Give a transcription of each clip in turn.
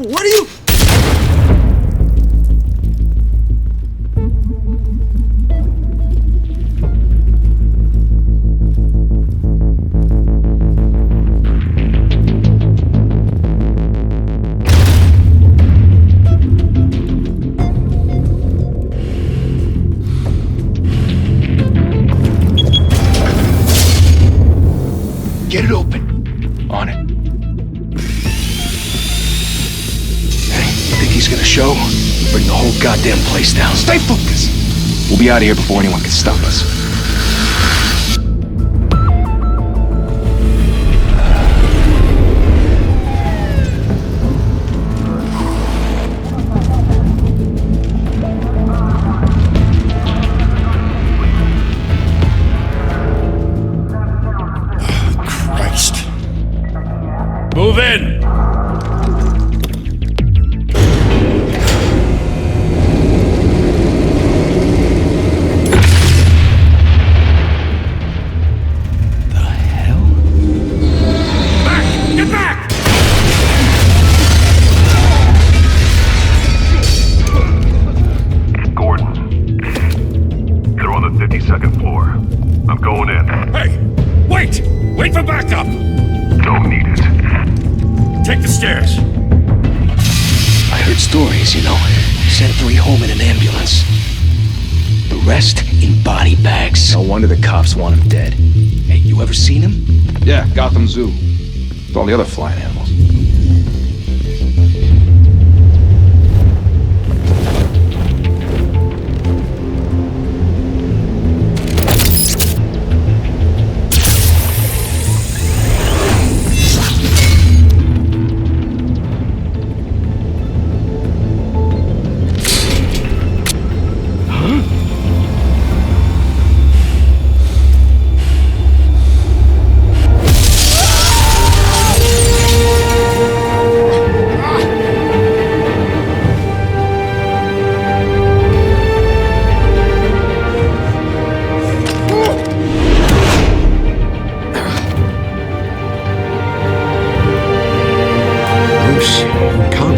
What are you... Get it open. On it. Hey, you think he's gonna show? Bring the whole goddamn place down. Stay focused. We'll be out of here before anyone can stop us. Move in! The hell? Back! Get back! Gordon. They're on the 52nd floor. I'm going in. Hey! Wait! Wait for backup! Don't need it. Take the stairs. I heard stories, you know. Sent 3 home in an ambulance. The rest in body bags. No wonder the cops want him dead. Hey, you ever seen him? Yeah, Gotham Zoo. With all the other flying animals.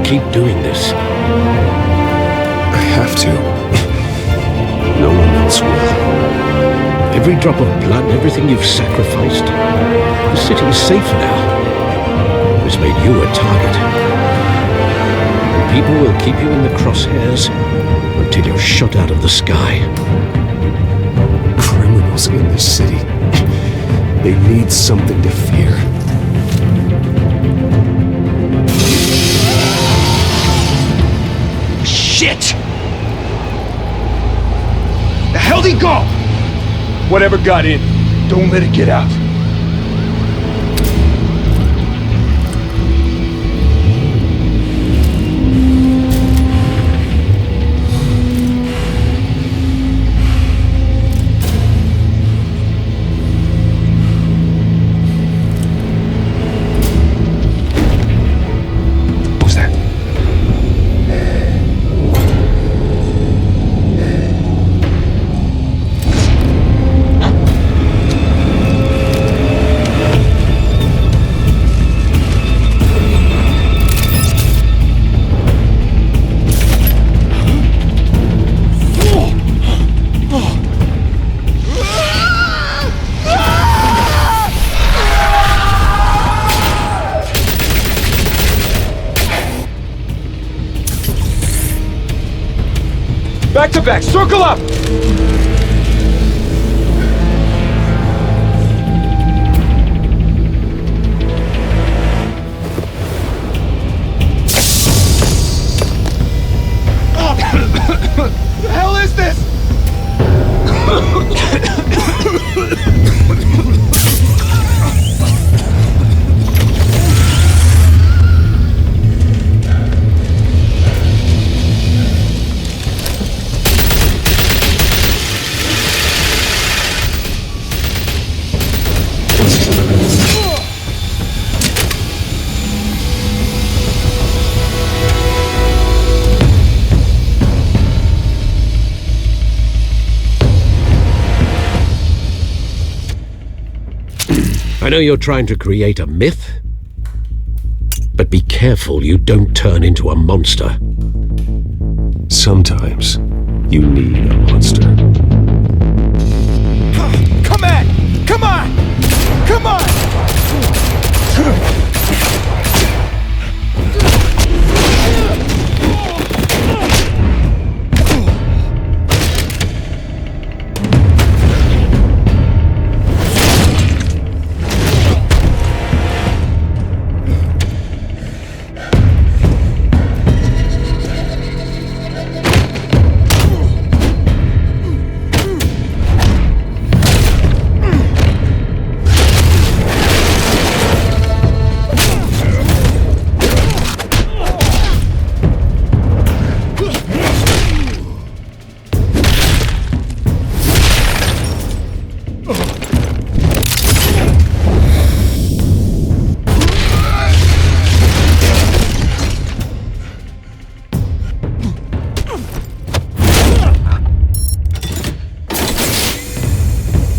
Keep doing this. I have to. No one else will. Every drop of blood, everything you've sacrificed. The city is safe now. It's made you a target. And people will keep you in the crosshairs until you're shot out of the sky. Criminals in this city. They need something to fear. Shit! The hell'd he go? Whatever got in, don't let it get out. Back to back, circle up! The hell is this? I know you're trying to create a myth, But be careful you don't turn into a monster. Sometimes you need a monster. Come on! Come on! Come on!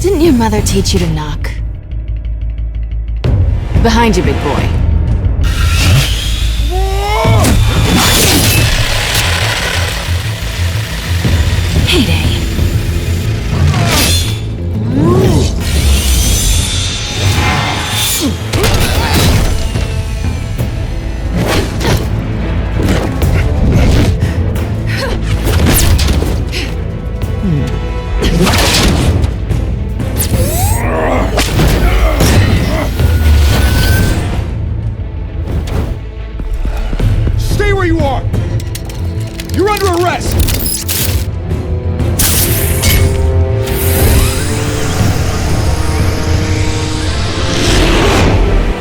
Didn't your mother teach you to knock? Behind you, big boy. Heyday. Stay where you are! You're under arrest!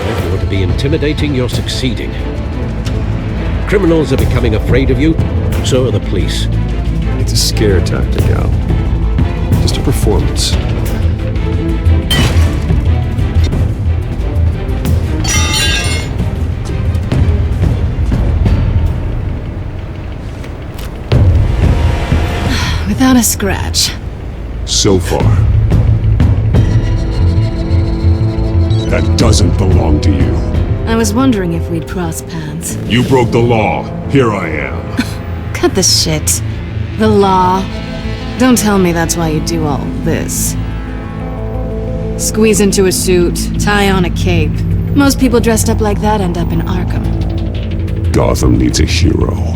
If you want to be intimidating, you're succeeding. Criminals are becoming afraid of you, so are the police. It's a scare tactic, Al. Just a performance. Without a scratch. So far. That doesn't belong to you. I was wondering if we'd cross paths. You broke the law. Here I am. Cut the shit. The law. Don't tell me that's why you do all this. Squeeze into a suit, tie on a cape. Most people dressed up like that end up in Arkham. Gotham needs a hero.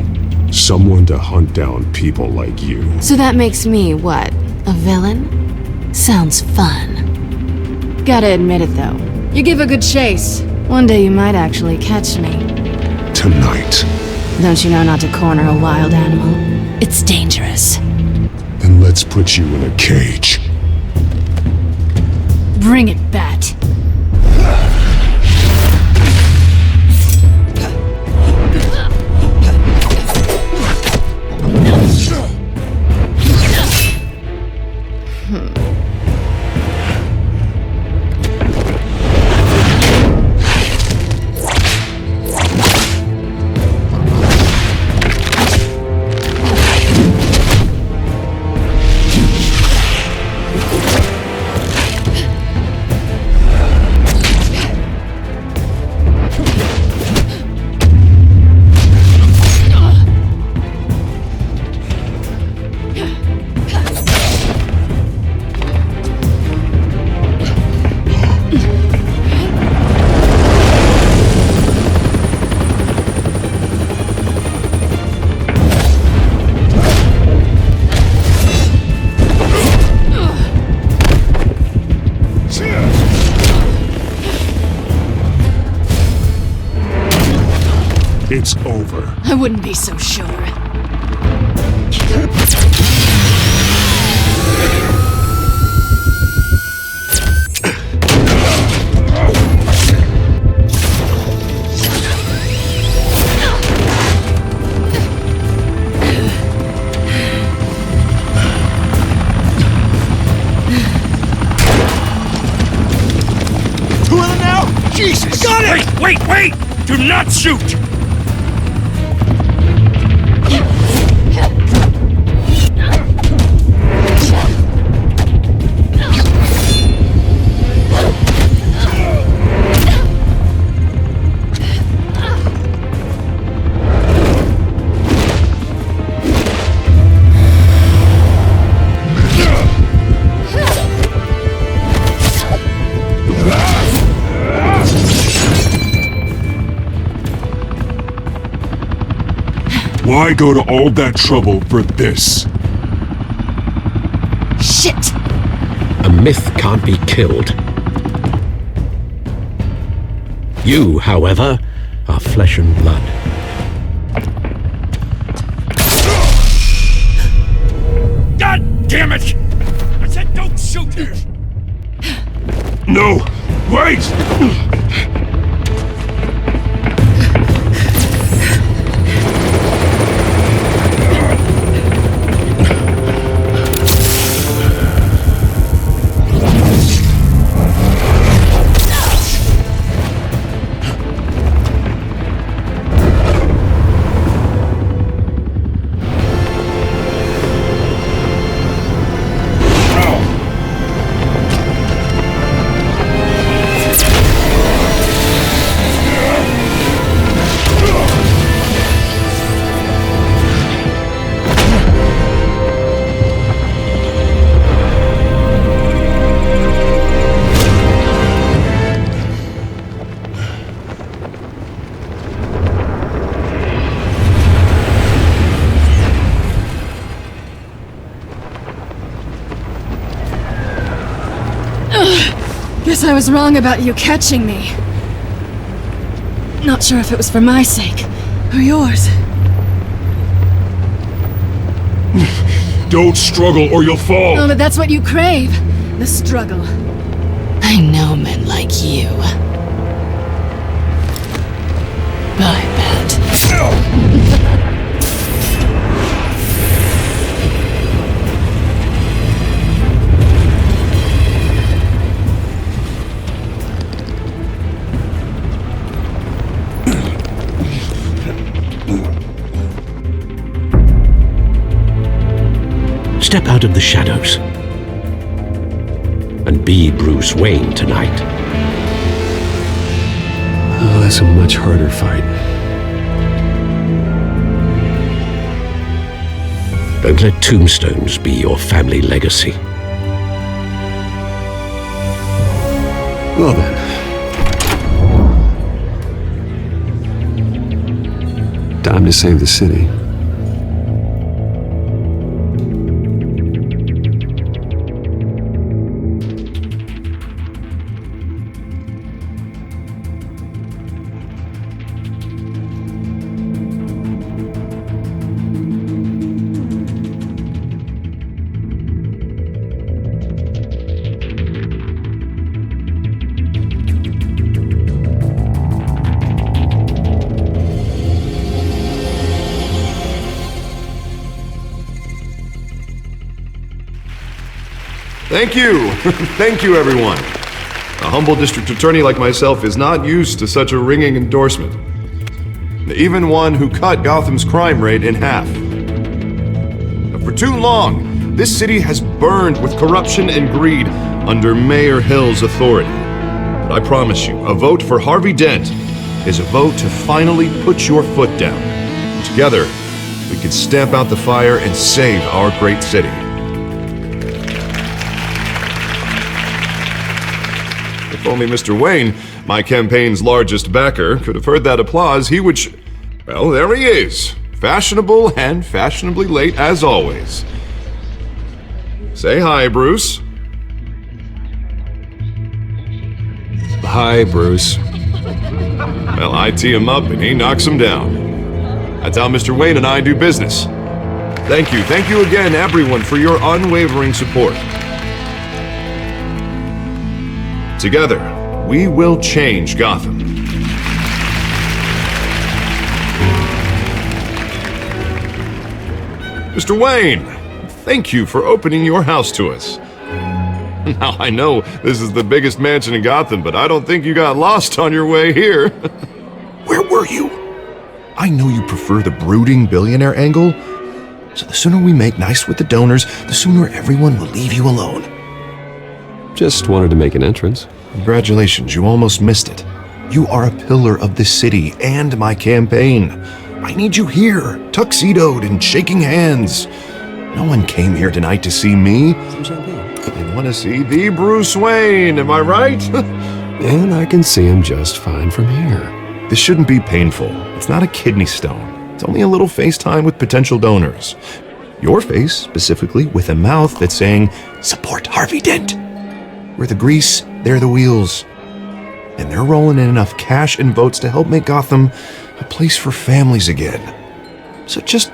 Someone to hunt down people like you. So that makes me, what, a villain? Sounds fun. Gotta admit it, though. You give a good chase. One day you might actually catch me. Tonight. Don't you know not to corner a wild animal? It's dangerous. Then let's put you in a cage. Bring it, Bat. It's over. I wouldn't be so sure. Two of them now? Jesus! Got it! Wait! Do not shoot! Why go to all that trouble for this? Shit! A myth can't be killed. You, however, are flesh and blood. God damn it! I said don't shoot her! No! Wait! Guess I was wrong about you catching me. Not sure if it was for my sake, or yours. Don't struggle or you'll fall! Oh, but that's what you crave. The struggle. I know men like you. I bet. Step out of the shadows and be Bruce Wayne tonight. Oh, that's a much harder fight. Don't let tombstones be your family legacy. Well then. Time to save the city. Thank you. Thank you, everyone. A humble district attorney like myself is not used to such a ringing endorsement. Even one who cut Gotham's crime rate in half. For too long, this city has burned with corruption and greed under Mayor Hill's authority. But I promise you, a vote for Harvey Dent is a vote to finally put your foot down. Together, we can stamp out the fire and save our great city. If only Mr. Wayne, my campaign's largest backer, could have heard that applause, he would well, there he is. Fashionable and fashionably late as always. Say hi, Bruce. Hi, Bruce. Well, I tee him up and he knocks him down. That's how Mr. Wayne and I do business. Thank you again, everyone, for your unwavering support. Together, we will change Gotham. Mr. Wayne, thank you for opening your house to us. Now, I know this is the biggest mansion in Gotham, but I don't think you got lost on your way here. Where were you? I know you prefer the brooding billionaire angle, so the sooner we make nice with the donors, the sooner everyone will leave you alone. Just wanted to make an entrance. Congratulations, you almost missed it. You are a pillar of this city and my campaign. I need you here, tuxedoed and shaking hands. No one came here tonight to see me. Some champagne. They want to see the Bruce Wayne, am I right? And I can see him just fine from here. This shouldn't be painful. It's not a kidney stone. It's only a little FaceTime with potential donors. Your face, specifically, with a mouth that's saying, "Support Harvey Dent." We're the grease, they're the wheels. And they're rolling in enough cash and votes to help make Gotham a place for families again. So just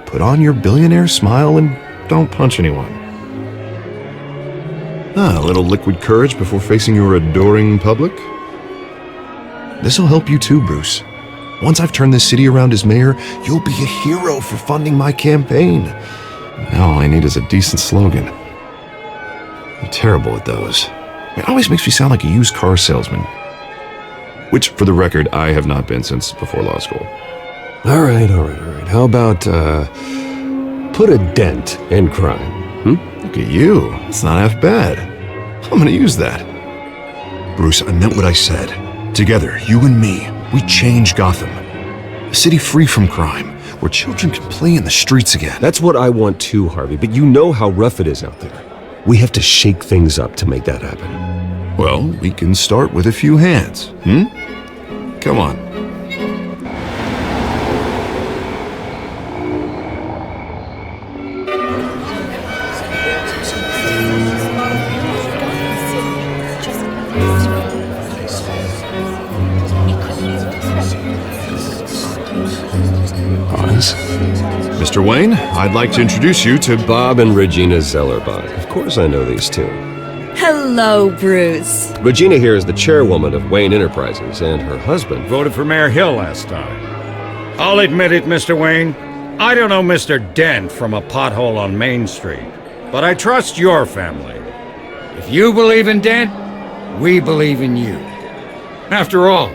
put on your billionaire smile and don't punch anyone. A little liquid courage before facing your adoring public. This'll help you too, Bruce. Once I've turned this city around as mayor, you'll be a hero for funding my campaign. Now all I need is a decent slogan. I'm terrible at those. It always makes me sound like a used car salesman. Which, for the record, I have not been since before law school. All right. How about, put a dent in crime? Look at you. It's not half bad. I'm gonna use that. Bruce, I meant what I said. Together, you and me, we change Gotham. A city free from crime, where children can play in the streets again. That's what I want too, Harvey, but you know how rough it is out there. We have to shake things up to make that happen. Well, we can start with a few hands, Come on. Mr. Wayne, I'd like to introduce you to Bob and Regina Zellerbach. Of course I know these two. Hello, Bruce. Regina here is the chairwoman of Wayne Enterprises, and her husband Voted for Mayor Hill last time. I'll admit it, Mr. Wayne. I don't know Mr. Dent from a pothole on Main Street, but I trust your family. If you believe in Dent, we believe in you. After all,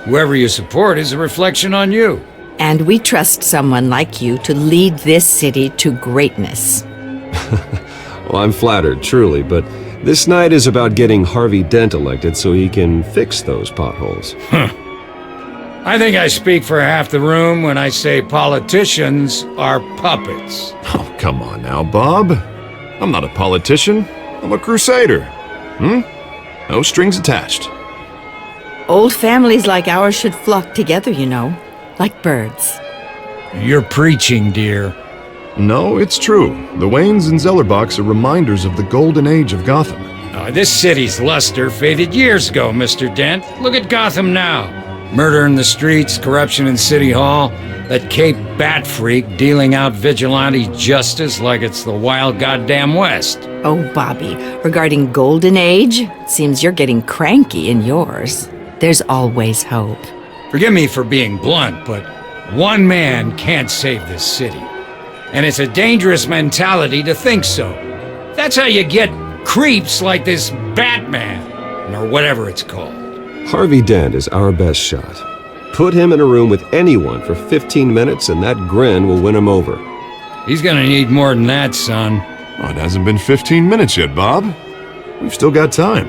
whoever you support is a reflection on you. And we trust someone like you to lead this city to greatness. Well, I'm flattered, truly, but this night is about getting Harvey Dent elected so he can fix those potholes. I think I speak for half the room when I say politicians are puppets. Oh, come on now, Bob. I'm not a politician. I'm a crusader. No strings attached. Old families like ours should flock together, you know, like birds. You're preaching, dear. No, it's true. The Waynes and Zellerbachs are reminders of the golden age of Gotham. This city's luster faded years ago, Mr. Dent. Look at Gotham now. Murder in the streets, corruption in City Hall, that Cape Bat freak dealing out vigilante justice like it's the wild goddamn West. Oh, Bobby, regarding Golden Age, it seems you're getting cranky in yours. There's always hope. Forgive me for being blunt, but one man can't save this city. And it's a dangerous mentality to think so. That's how you get creeps like this Batman, or whatever it's called. Harvey Dent is our best shot. Put him in a room with anyone for 15 minutes and that grin will win him over. He's gonna need more than that, son. Oh, it hasn't been 15 minutes yet, Bob. We've still got time.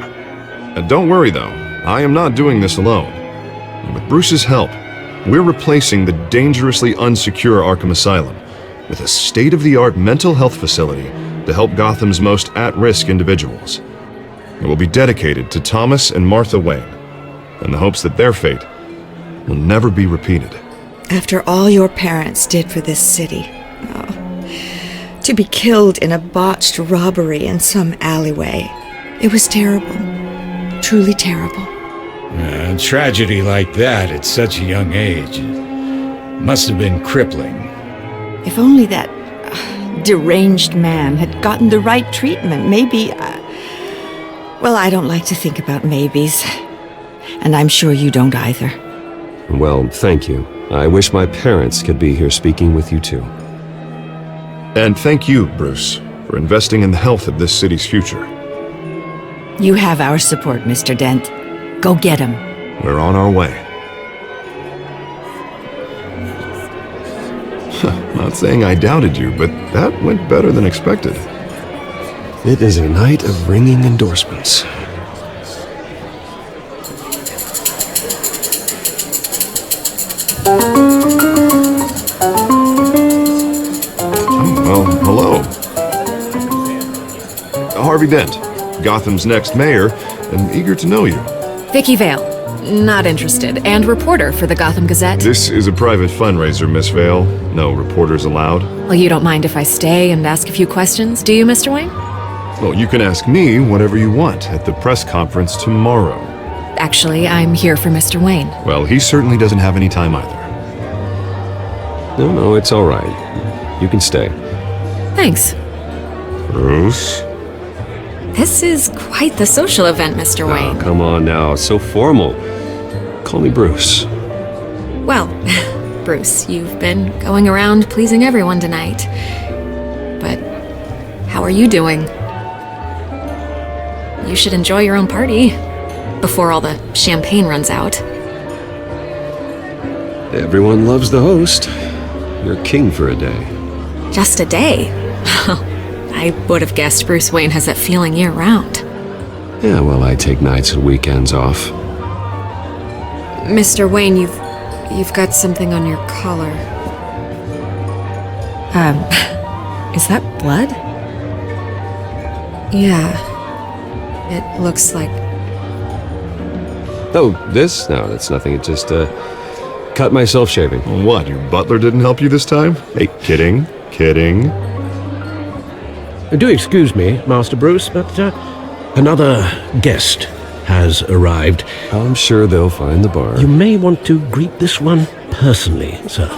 Don't worry, though. I am not doing this alone. And with Bruce's help, we're replacing the dangerously unsecure Arkham Asylum with a state-of-the-art mental health facility to help Gotham's most at-risk individuals. It will be dedicated to Thomas and Martha Wayne, in the hopes that their fate will never be repeated. After all your parents did for this city, to be killed in a botched robbery in some alleyway, it was terrible. Truly terrible. A tragedy like that at such a young age must have been crippling. If only that deranged man had gotten the right treatment, maybe... well, I don't like to think about maybes. And I'm sure you don't either. Well, thank you. I wish my parents could be here speaking with you too. And thank you, Bruce, for investing in the health of this city's future. You have our support, Mr. Dent. Go get him. We're on our way. Not saying I doubted you, but that went better than expected. It is a night of ringing endorsements. Well, hello. Harvey Dent, Gotham's next mayor, and eager to know you. Vicky Vale. Not interested. And reporter for the Gotham Gazette. This is a private fundraiser, Miss Vale. No reporters allowed. Well, you don't mind if I stay and ask a few questions, do you, Mr. Wayne? Well, you can ask me whatever you want at the press conference tomorrow. Actually, I'm here for Mr. Wayne. Well, he certainly doesn't have any time either. No, it's all right. You can stay. Thanks. Bruce? This is quite the social event, Mr. Wayne. Oh, come on now. So formal. Call me Bruce. Well, Bruce, you've been going around pleasing everyone tonight. But how are you doing? You should enjoy your own party before all the champagne runs out. Everyone loves the host. You're king for a day. Just a day? I would have guessed Bruce Wayne has that feeling year-round. Yeah, well, I take nights and weekends off. Mr. Wayne, you've got something on your collar. Is that blood? Yeah. It looks like... Oh, this? No, that's nothing. It just, cut myself shaving. What, your butler didn't help you this time? Hey, kidding. Do excuse me, Master Bruce, but another guest has arrived. I'm sure they'll find the bar. You may want to greet this one personally, sir.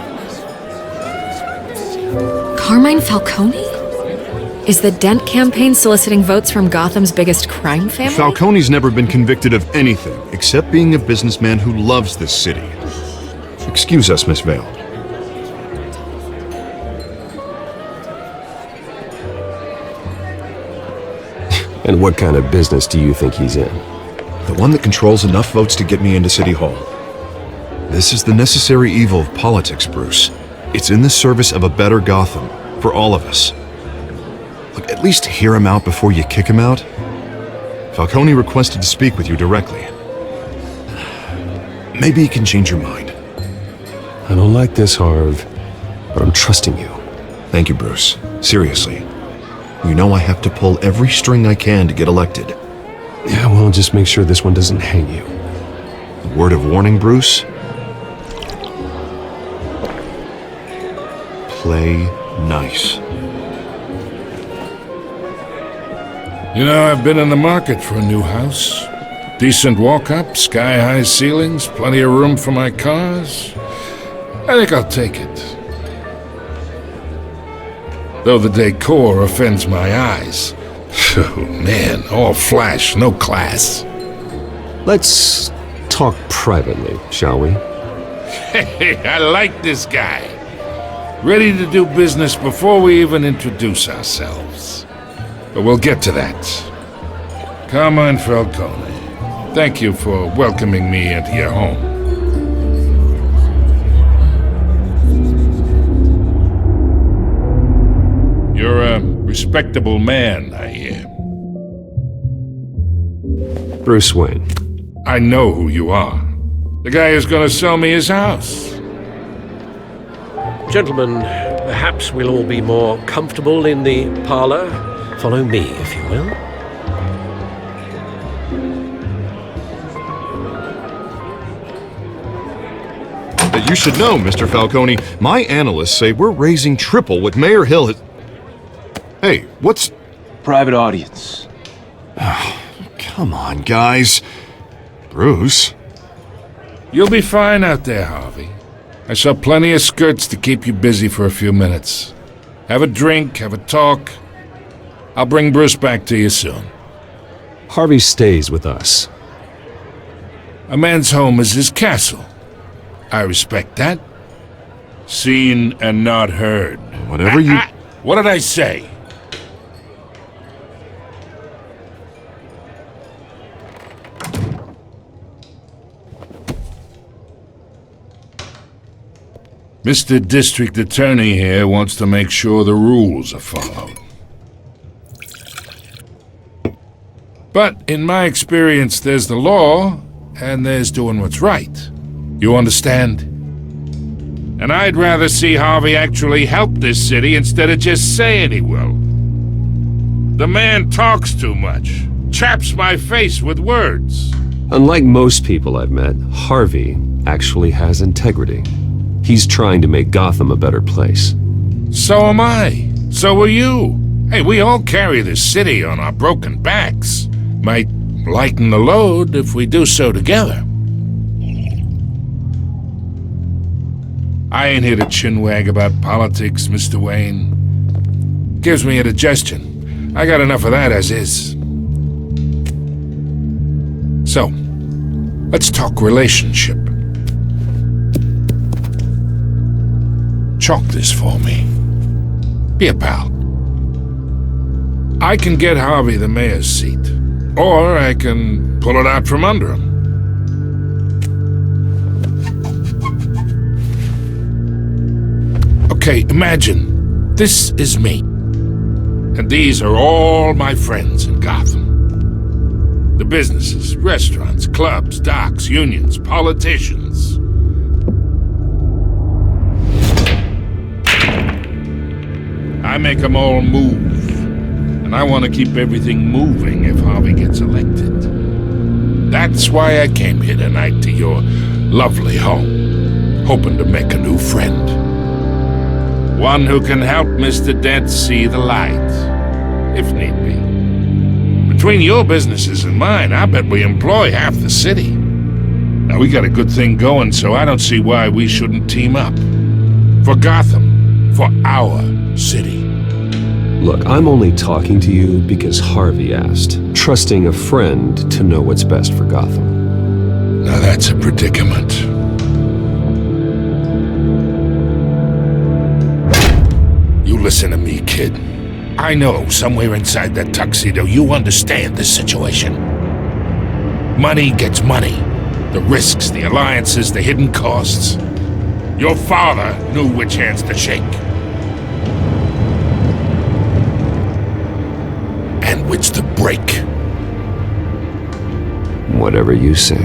Carmine Falcone? Is the Dent campaign soliciting votes from Gotham's biggest crime family? Falcone's never been convicted of anything except being a businessman who loves this city. Excuse us, Miss Vale. And what kind of business do you think he's in? The one that controls enough votes to get me into City Hall. This is the necessary evil of politics, Bruce. It's in the service of a better Gotham, for all of us. Look, at least hear him out before you kick him out. Falcone requested to speak with you directly. Maybe he can change your mind. I don't like this, Harv, but I'm trusting you. Thank you, Bruce. Seriously. You know I have to pull every string I can to get elected. Yeah, well, just make sure this one doesn't hang you. A word of warning, Bruce? Play nice. You know, I've been in the market for a new house. Decent walk-up, sky-high ceilings, plenty of room for my cars. I think I'll take it. Though the decor offends my eyes. Oh, man, all flash, no class. Let's talk privately, shall we? Hey, I like this guy. Ready to do business before we even introduce ourselves. But we'll get to that. Carmine Falcone, thank you for welcoming me into your home. You're a respectable man, I hear. Bruce Wayne. I know who you are. The guy who's gonna sell me his house. Gentlemen, perhaps we'll all be more comfortable in the parlor. Follow me, if you will. You should know, Mr. Falcone, my analysts say we're raising triple what Mayor Hill has... Hey, what's... Private audience. Oh, come on, guys. Bruce? You'll be fine out there, Harvey. I saw plenty of skirts to keep you busy for a few minutes. Have a drink, have a talk. I'll bring Bruce back to you soon. Harvey stays with us. A man's home is his castle. I respect that. Seen and not heard. Whatever you... What did I say? Mr. District Attorney here wants to make sure the rules are followed. But in my experience, there's the law, and there's doing what's right. You understand? And I'd rather see Harvey actually help this city instead of just saying he will. The man talks too much, chaps my face with words. Unlike most people I've met, Harvey actually has integrity. He's trying to make Gotham a better place. So am I. So are you. Hey, we all carry this city on our broken backs. Might lighten the load if we do so together. I ain't here to chinwag about politics, Mr. Wayne. Gives me indigestion. I got enough of that as is. So, let's talk relationship. Chalk this for me. Be a pal. I can get Harvey the mayor's seat, or I can pull it out from under him. Okay, imagine this is me, and these are all my friends in Gotham. The businesses, restaurants, clubs, docks, unions, politicians. I make them all move, and I want to keep everything moving if Harvey gets elected. That's why I came here tonight to your lovely home, hoping to make a new friend. One who can help Mr. Dent see the light, if need be. Between your businesses and mine, I bet we employ half the city. Now, we got a good thing going, so I don't see why we shouldn't team up. For Gotham, for our city. Look, I'm only talking to you because Harvey asked, trusting a friend to know what's best for Gotham. Now that's a predicament. You listen to me, kid. I know somewhere inside that tuxedo you understand this situation. Money gets money. The risks, the alliances, the hidden costs. Your father knew which hands to shake. And which to break. Whatever you say.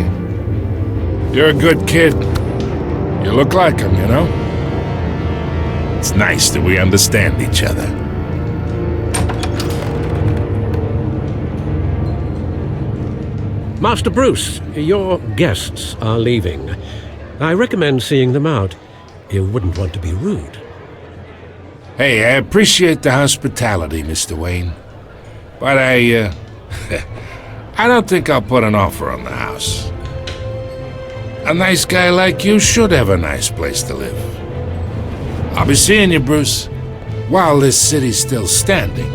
You're a good kid. You look like him, you know? It's nice that we understand each other. Master Bruce, your guests are leaving. I recommend seeing them out. You wouldn't want to be rude. Hey, I appreciate the hospitality, Mr. Wayne. But I don't think I'll put an offer on the house. A nice guy like you should have a nice place to live. I'll be seeing you, Bruce, while this city's still standing.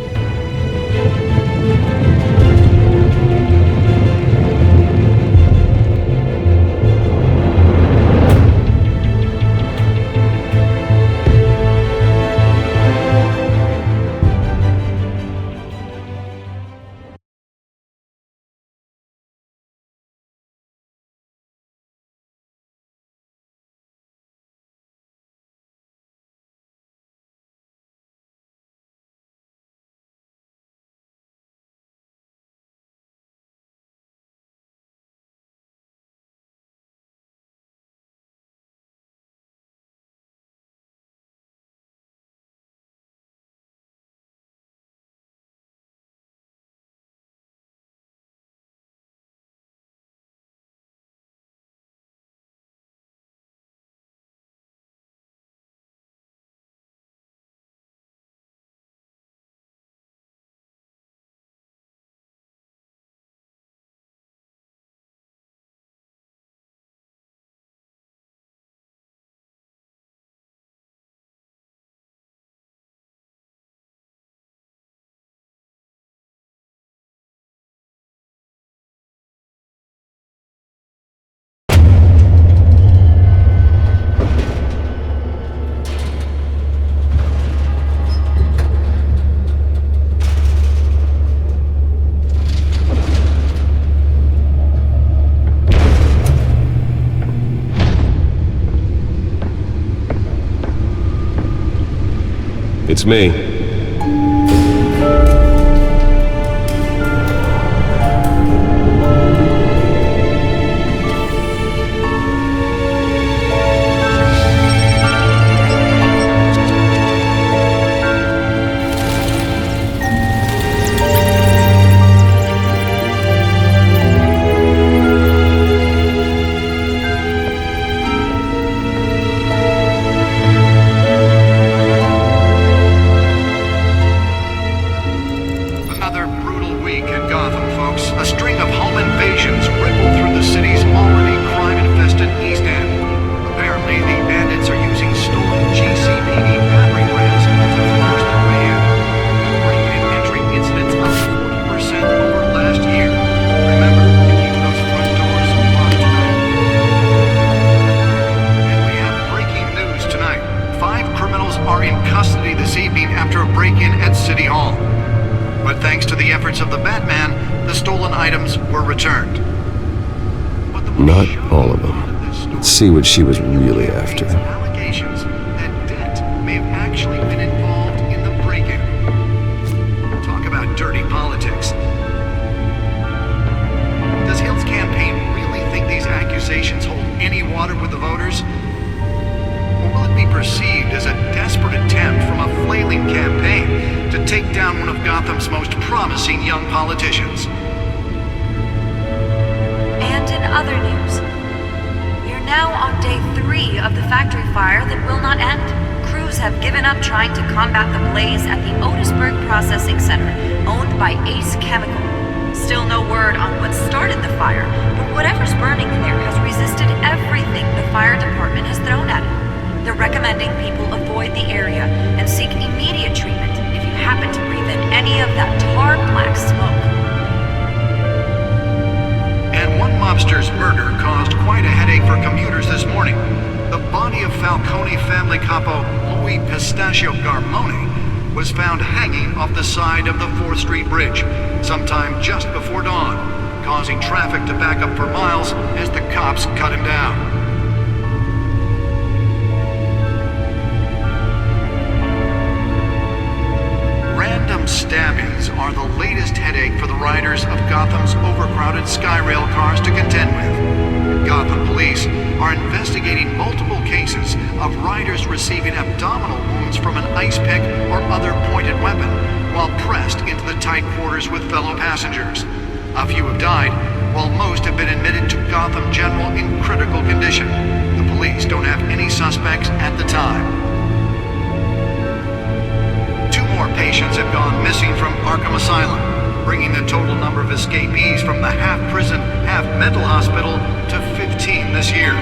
It's me. not all of them. Let's see what she was really after. Allegations that Dent may have actually been involved in the break-in. Talk about dirty politics. Does Hill's campaign really think these accusations hold any water with the voters? Or will it be perceived as a desperate attempt from a flailing campaign to take down one of Gotham's most promising young politicians? And in other news, we're now on day 3 of the factory fire that will not end. Crews have given up trying to combat the blaze at the Otisburg Processing Center, owned by Ace Chemical. Still no word on what started the fire, but whatever's burning in there has resisted everything the fire department has thrown at it. They're recommending people avoid the area and seek immediate treatment if you happen to breathe in any of that tar black smoke. And one mobster's murder caused quite a headache for commuters this morning. The body of Falcone family capo Louis Pistachio Garmone was found hanging off the side of the 4th Street Bridge sometime just before dawn, causing traffic to back up for miles as the cops cut him down. Random stabbings are the latest headache for the riders of Gotham's overcrowded Skyrail cars to contend with. Gotham police are investigating multiple cases of riders receiving abdominal wounds from an ice pick or other pointed weapon while pressed into the tight quarters with fellow passengers. A few have died, while most have been admitted to Gotham General in critical condition. The police don't have any suspects at the time. 2 more patients have gone missing from Arkham Asylum, bringing the total number of escapees from the half-prison, half-mental hospital to 15 this year.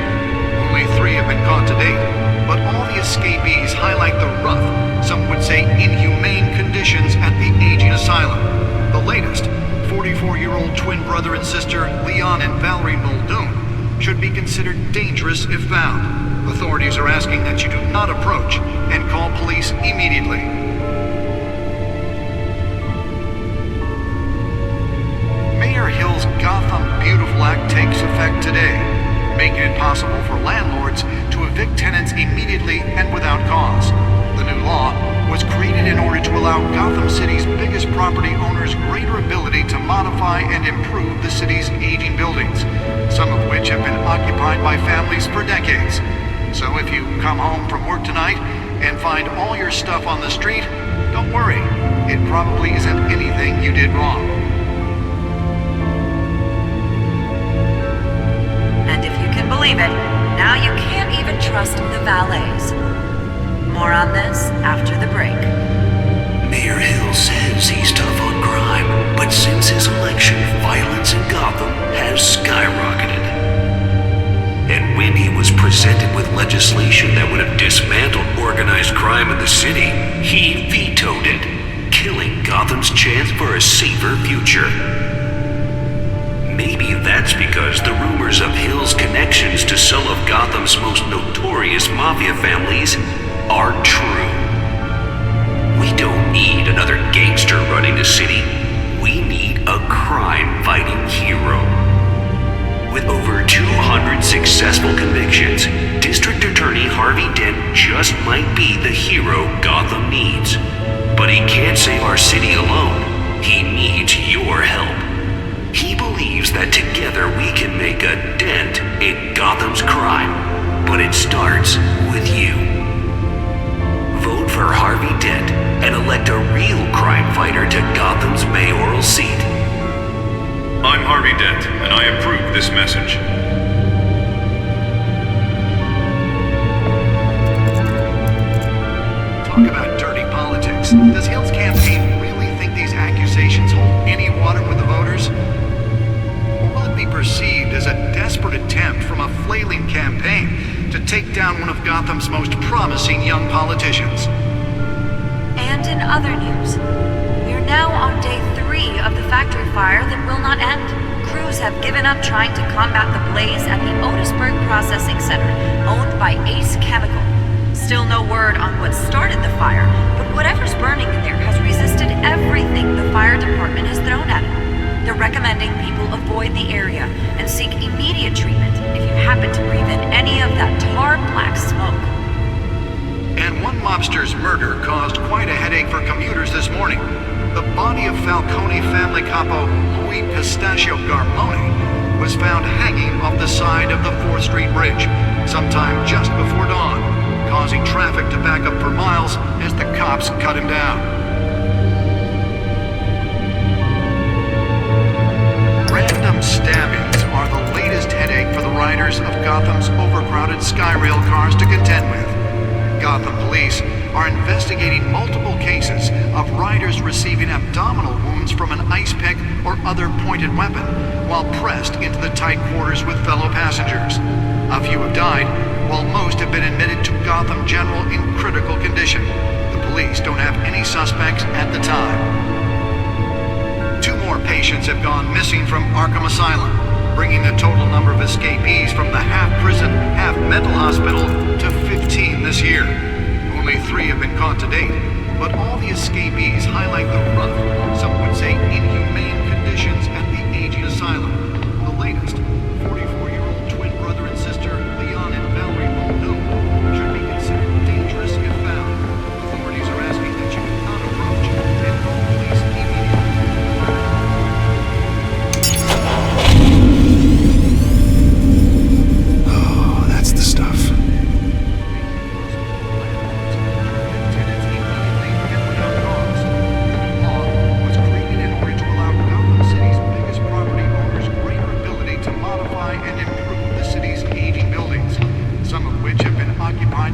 Only 3 have been caught to date, but all the escapees highlight the rough, some would say inhumane conditions at the aging asylum. The latest, 44-year-old twin brother and sister Leon and Valerie Muldoon, should be considered dangerous if found. Authorities are asking that you do not approach and call police immediately. Mayor Hill's Gotham Beautiful Act takes effect today, making it possible for landlords to evict tenants immediately and without cause. The new law was created in order to allow Gotham City's biggest property owners greater ability to modify and improve the city's aging buildings, some of which have been occupied by families for decades. So if you come home from work tonight and find all your stuff on the street, don't worry. It probably isn't anything you did wrong. And if you can believe it, now you can't even trust the valets. More on this after the break. Mayor Hill says he's tough on crime, but since his election, violence in Gotham has skyrocketed. And when he was presented with legislation that would have dismantled organized crime in the city, he vetoed it, killing Gotham's chance for a safer future. Maybe that's because the rumors of Hill's connections to some of Gotham's most notorious mafia families are true. We don't need another gangster running the city. We need a crime-fighting hero. With over 200 successful convictions, District Attorney Harvey Dent just might be the hero Gotham needs. But he can't save our city alone. He needs your help. He believes that together we can make a dent in Gotham's crime. But it starts with you. Vote for Harvey Dent and elect a real crime fighter to Gotham's mayoral seat. I'm Harvey Dent, and I approve this message. Talk about dirty politics. Does Hill's campaign really think these accusations hold any water with the voters? Or will it be perceived as a desperate attempt from a flailing campaign to take down one of Gotham's most promising young politicians? And in other news, we're now on day 3 of the factory fire that will not end. Crews have given up trying to combat the blaze at the Otisburg Processing Center, owned by Ace Chemical. Still no word on what started the fire, but whatever's burning in there has resisted everything the fire department has thrown at it. They're recommending people avoid the area and seek immediate treatment happen to breathe in any of that tar black smoke. And one mobster's murder caused quite a headache for commuters this morning. The body of Falcone family capo Louis Pistachio Carmine was found hanging off the side of the 4th Street Bridge sometime just before dawn, causing traffic to back up for miles as the cops cut him down. Random stabbings are the latest headache for the riders of Gotham's overcrowded Skyrail cars to contend with. Gotham police are investigating multiple cases of riders receiving abdominal wounds from an ice pick or other pointed weapon while pressed into the tight quarters with fellow passengers. A few have died, while most have been admitted to Gotham General in critical condition. The police don't have any suspects at the time. 2 more patients have gone missing from Arkham Asylum, bringing the total number of escapees from the half-prison, half-mental hospital to 15 this year. Only 3 have been caught to date, but all the escapees highlight the rough, some would say inhumane conditions at the aging asylum. The latest, 44-year-old twin brother and sister, Leon and Valerie Muldoon, should be considered dangerous if found. Authorities are asking that you not approach and call police immediately. Oh, that's the stuff.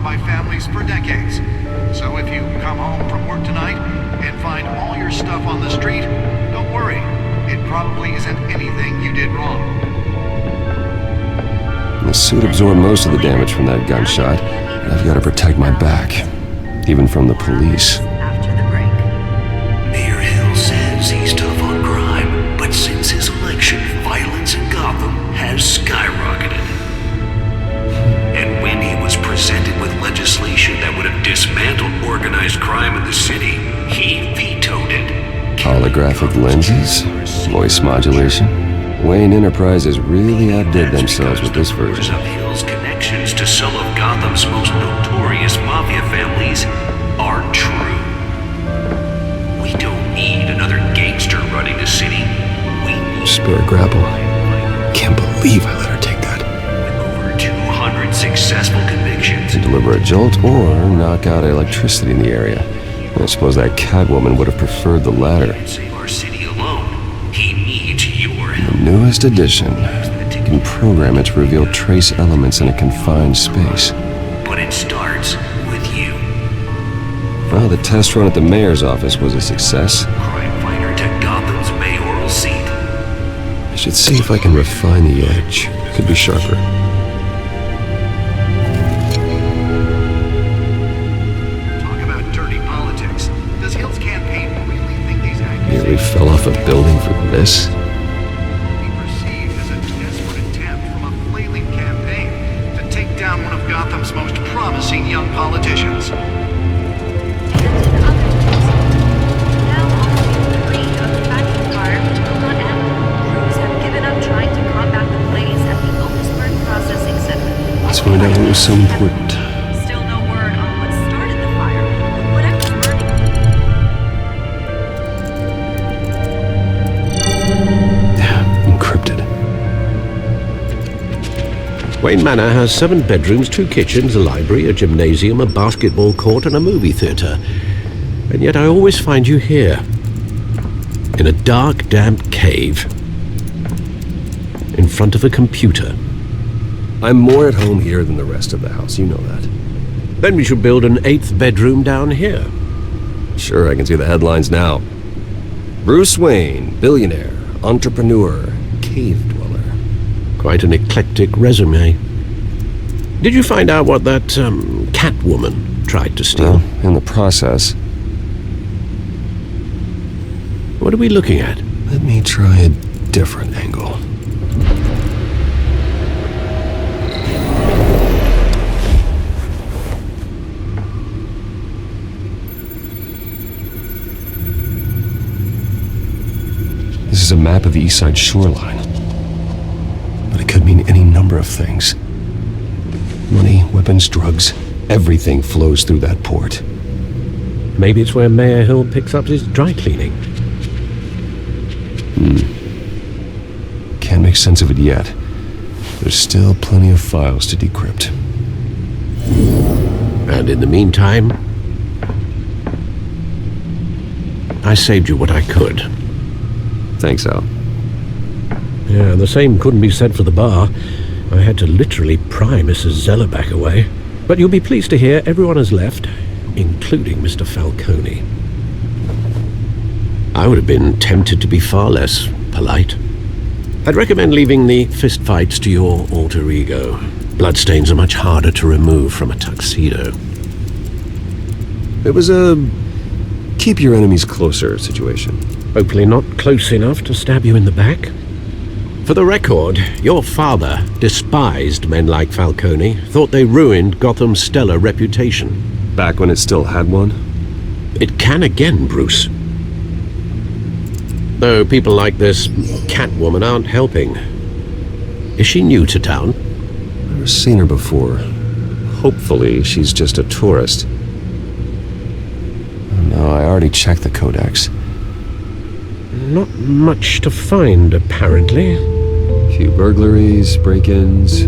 By families for decades. So if you come home from work tonight and find all your stuff on the street, don't worry. It probably isn't anything you did wrong. The suit absorbed most of the damage from that gunshot, and I've got to protect my back, even from the police. After the break. Mayor Hill says he's tough on crime, but since his election, violence in Gotham has skyrocketed. And when he was presented with legislation that would have dismantled organized crime in the city, he vetoed it. Holographic lenses? Voice modulation? Wayne Enterprises really outdid themselves with this version. Of Hill's connections to some of Gotham's most notorious mafia families are true. We don't need another gangster running the city. We need Spare grapple. Can't believe I let her take that. With over 200 successful convictions. To deliver a jolt or knock out electricity in the area. I suppose that Catwoman would have preferred the latter. Save our city alone. He needs your help. The newest edition. You can program it to reveal trace elements in a confined space. But it starts with you. Well, the test run at the mayor's office was a success. Crime fighter to Gotham's mayoral seat. I should see if I can refine the edge. Could be sharper. Nearly fell off a building for this? Be perceived as a desperate attempt from a flailing campaign to take down one of Gotham's most promising young politicians. Now on day 3 of the factory fire which will not end. Crews have given up trying to combat the blaze at the Otisburg Processing Center. Let's find out what was so important. Still no word on what started the fire, but whatever's burning. Encrypted. Wayne Manor has 7 bedrooms, 2 kitchens, a library, a gymnasium, a basketball court, and a movie theatre. And yet I always find you here. In a dark, damp cave. In front of a computer. I'm more at home here than the rest of the house, you know that. Then we should build an 8th bedroom down here. Sure, I can see the headlines now. Bruce Wayne, billionaire, entrepreneur, cave dweller. Quite an eclectic resume. Did you find out what that, Catwoman tried to steal? Well, in the process. What are we looking at? Let me try a different angle. This is a map of the East Side shoreline. But it could mean any number number of things. Money, weapons, drugs, everything flows through that port. Maybe it's where Mayor Hill picks up his dry cleaning. Can't make sense of it yet. There's still plenty of files to decrypt. And in the meantime, I saved you what I could. Thanks, Al. Yeah, the same couldn't be said for the bar. I had to literally pry Mrs. Zellerback away. But you'll be pleased to hear everyone has left, including Mr. Falcone. I would have been tempted to be far less polite. I'd recommend leaving the fistfights to your alter ego. Bloodstains are much harder to remove from a tuxedo. It was a keep your enemies closer situation. Hopefully not close enough to stab you in the back. For the record, your father despised men like Falcone, thought they ruined Gotham's stellar reputation. Back when it still had one? It can again, Bruce. Though people like this Catwoman aren't helping. Is she new to town? Never seen her before. Hopefully she's just a tourist. No, I already checked the codex. Not much to find, apparently. Few burglaries, break-ins.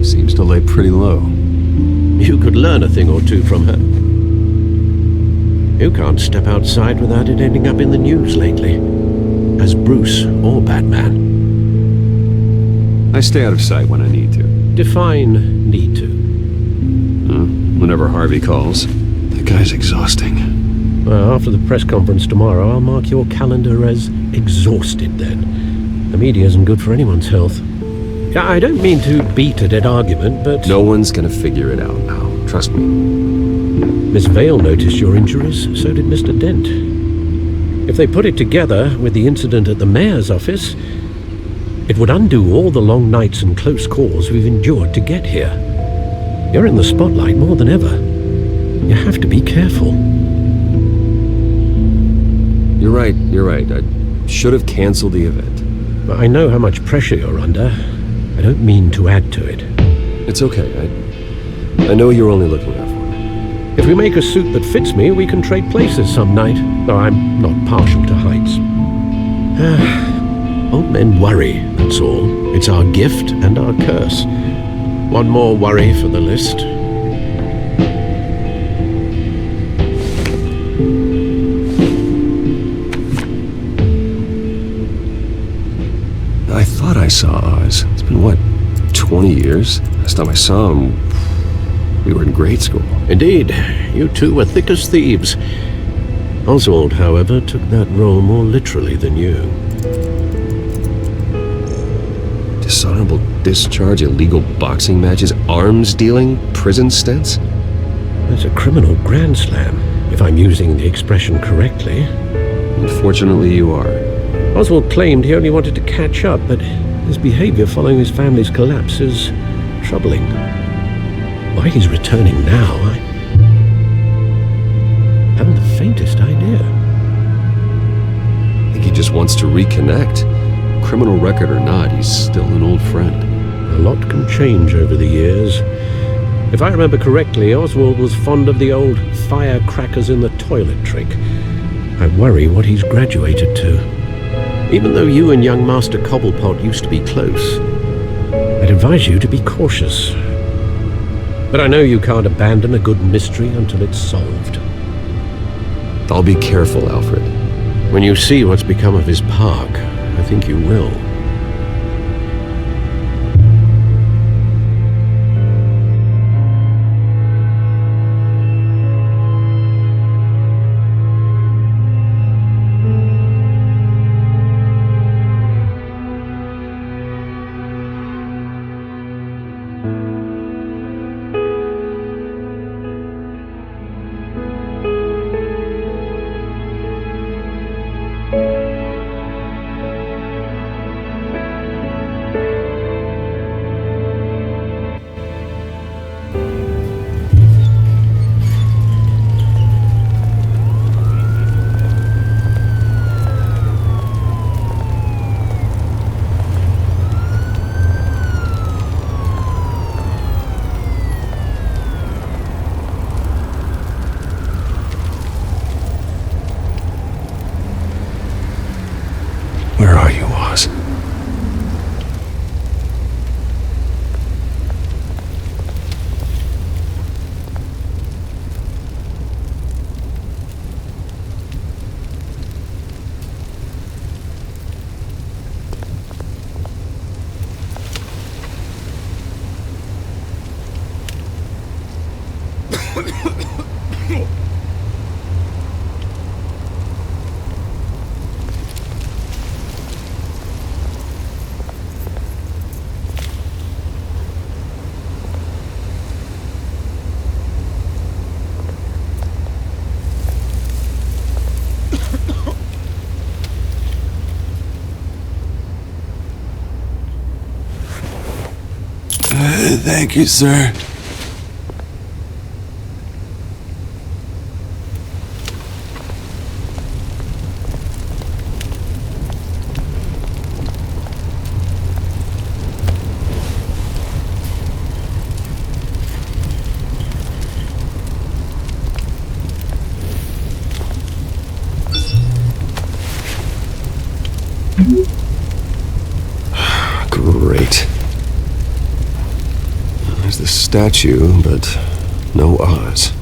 Seems to lay pretty low. You could learn a thing or two from her. You can't step outside without it ending up in the news lately. As Bruce or Batman. I stay out of sight when I need to. Define need to. Whenever Harvey calls. That guy's exhausting. Well, after the press conference tomorrow, I'll mark your calendar as exhausted then. The media isn't good for anyone's health. Yeah, I don't mean to beat a dead argument, but... No one's gonna figure it out now. Trust me. Miss Vale noticed your injuries, so did Mr. Dent. If they put it together with the incident at the mayor's office, it would undo all the long nights and close calls we've endured to get here. You're in the spotlight more than ever. You have to be careful. You're right. I should have canceled the event. But I know how much pressure you're under. I don't mean to add to it. It's okay. I know you're only looking out for me. If we make a suit that fits me, we can trade places some night, though I'm not partial to heights. Old men worry, that's all. It's our gift and our curse. One more worry for the list. I thought I saw Oz. It's been, what, 20 years? Last time I saw him, we were in grade school. Indeed. You two were thick as thieves. Oswald, however, took that role more literally than you. Dishonorable discharge, illegal boxing matches, arms dealing, prison stints? That's a criminal grand slam, if I'm using the expression correctly. Unfortunately, you are. Oswald claimed he only wanted to catch up, but his behavior following his family's collapse is troubling. Why he's returning now, I haven't the faintest idea. I think he just wants to reconnect. Criminal record or not, he's still an old friend. A lot can change over the years. If I remember correctly, Oswald was fond of the old firecrackers in the toilet trick. I worry what he's graduated to. Even though you and young Master Cobblepot used to be close, I'd advise you to be cautious. But I know you can't abandon a good mystery until it's solved. I'll be careful, Alfred. When you see what's become of his park, I think you will. Thank you, sir. Great. There's the statue, but no Oz.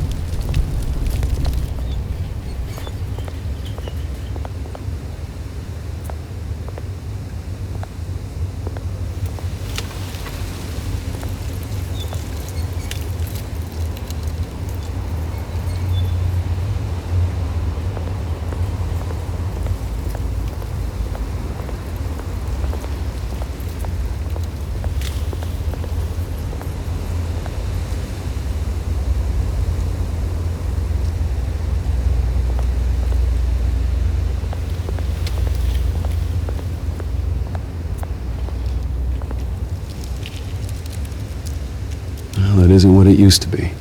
Well, it isn't what it used to be.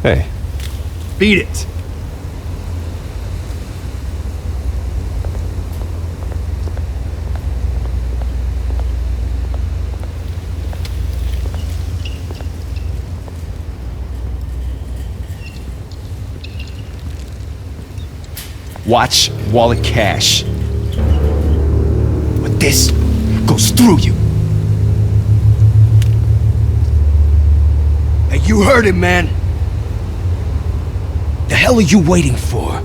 Hey. Beat it. Watch wallet cash. But this goes through you. Hey, you heard him, man. The hell are you waiting for?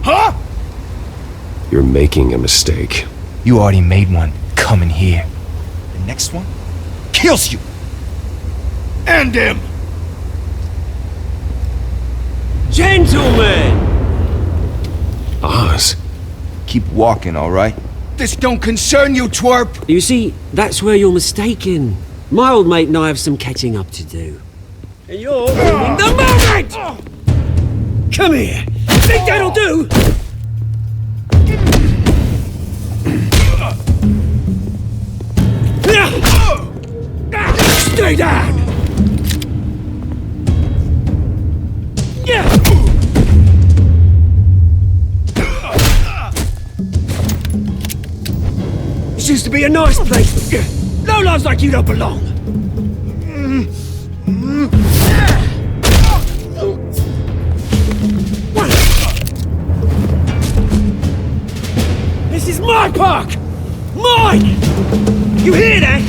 Huh? You're making a mistake. You already made one coming here. The next one kills you. End him! Gentlemen! Oz. Keep walking, all right? This don't concern you, twerp! You see, that's where you're mistaken. My old mate and I have some catching up to do. And you're ruining the moment! Come here! Think that'll do? Stay down! This used to be a nice place. No lives like you don't belong. This is my park! Mine! You hear that?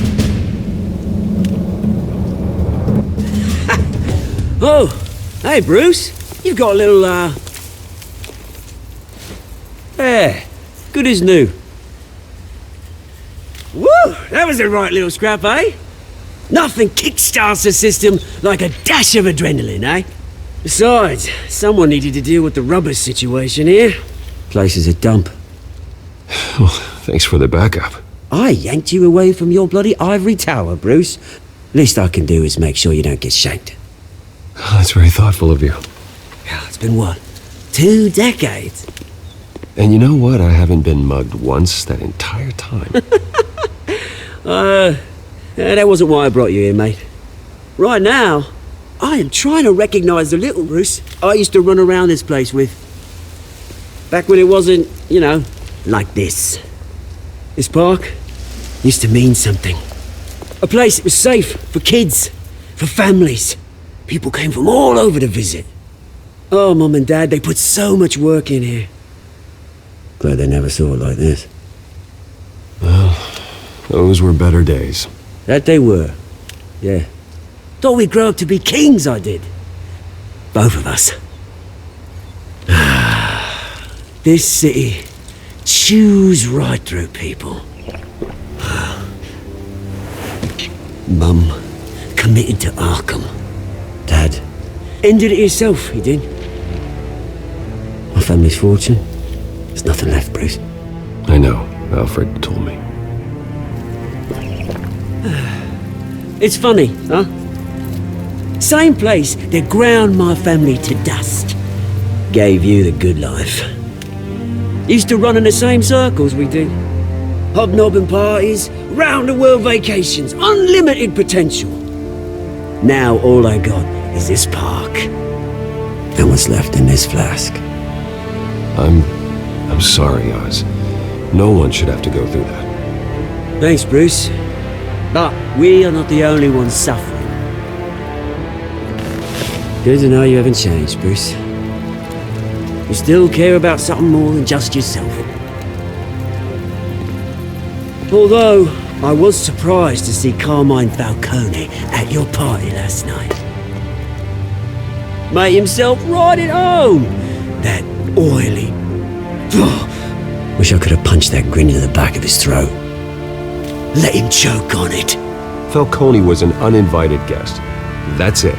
Oh, hey Bruce. You've got a little, yeah, good as new. Woo! That was a right little scrap, eh? Nothing kickstarts the system like a dash of adrenaline, eh? Besides, someone needed to deal with the rubber situation here. Place is a dump. Well, thanks for the backup. I yanked you away from your bloody ivory tower, Bruce. Least I can do is make sure you don't get shanked. Oh, that's very thoughtful of you. Yeah, it's been what? 2 decades? And you know what? I haven't been mugged once that entire time. That wasn't why I brought you here, mate. Right now, I am trying to recognize the little Bruce I used to run around this place with. Back when it wasn't, you know, like this. This park used to mean something. A place that was safe for kids, for families. People came from all over to visit. Oh, Mum and Dad, they put so much work in here. Glad they never saw it like this. Well, those were better days. That they were, yeah. Thought we'd grow up to be kings, I did. Both of us. This city chews right through people. Mum committed to Arkham. Dad ended it himself, he did. My family's fortune. There's nothing left, Bruce. I know. Alfred told me. It's funny, huh? Same place that ground my family to dust. Gave you the good life. Used to run in the same circles we did. Hobnobbing parties, round-the-world vacations, unlimited potential. Now all I got is this park. And what's left in this flask. I'm sorry, Oz. No one should have to go through that. Thanks, Bruce. But we are not the only ones suffering. Good to know you haven't changed, Bruce. You still care about something more than just yourself. Although, I was surprised to see Carmine Falcone at your party last night. Made himself right at home. That oily... Wish I could have punched that grin into the back of his throat. Let him choke on it. Falcone was an uninvited guest. That's it.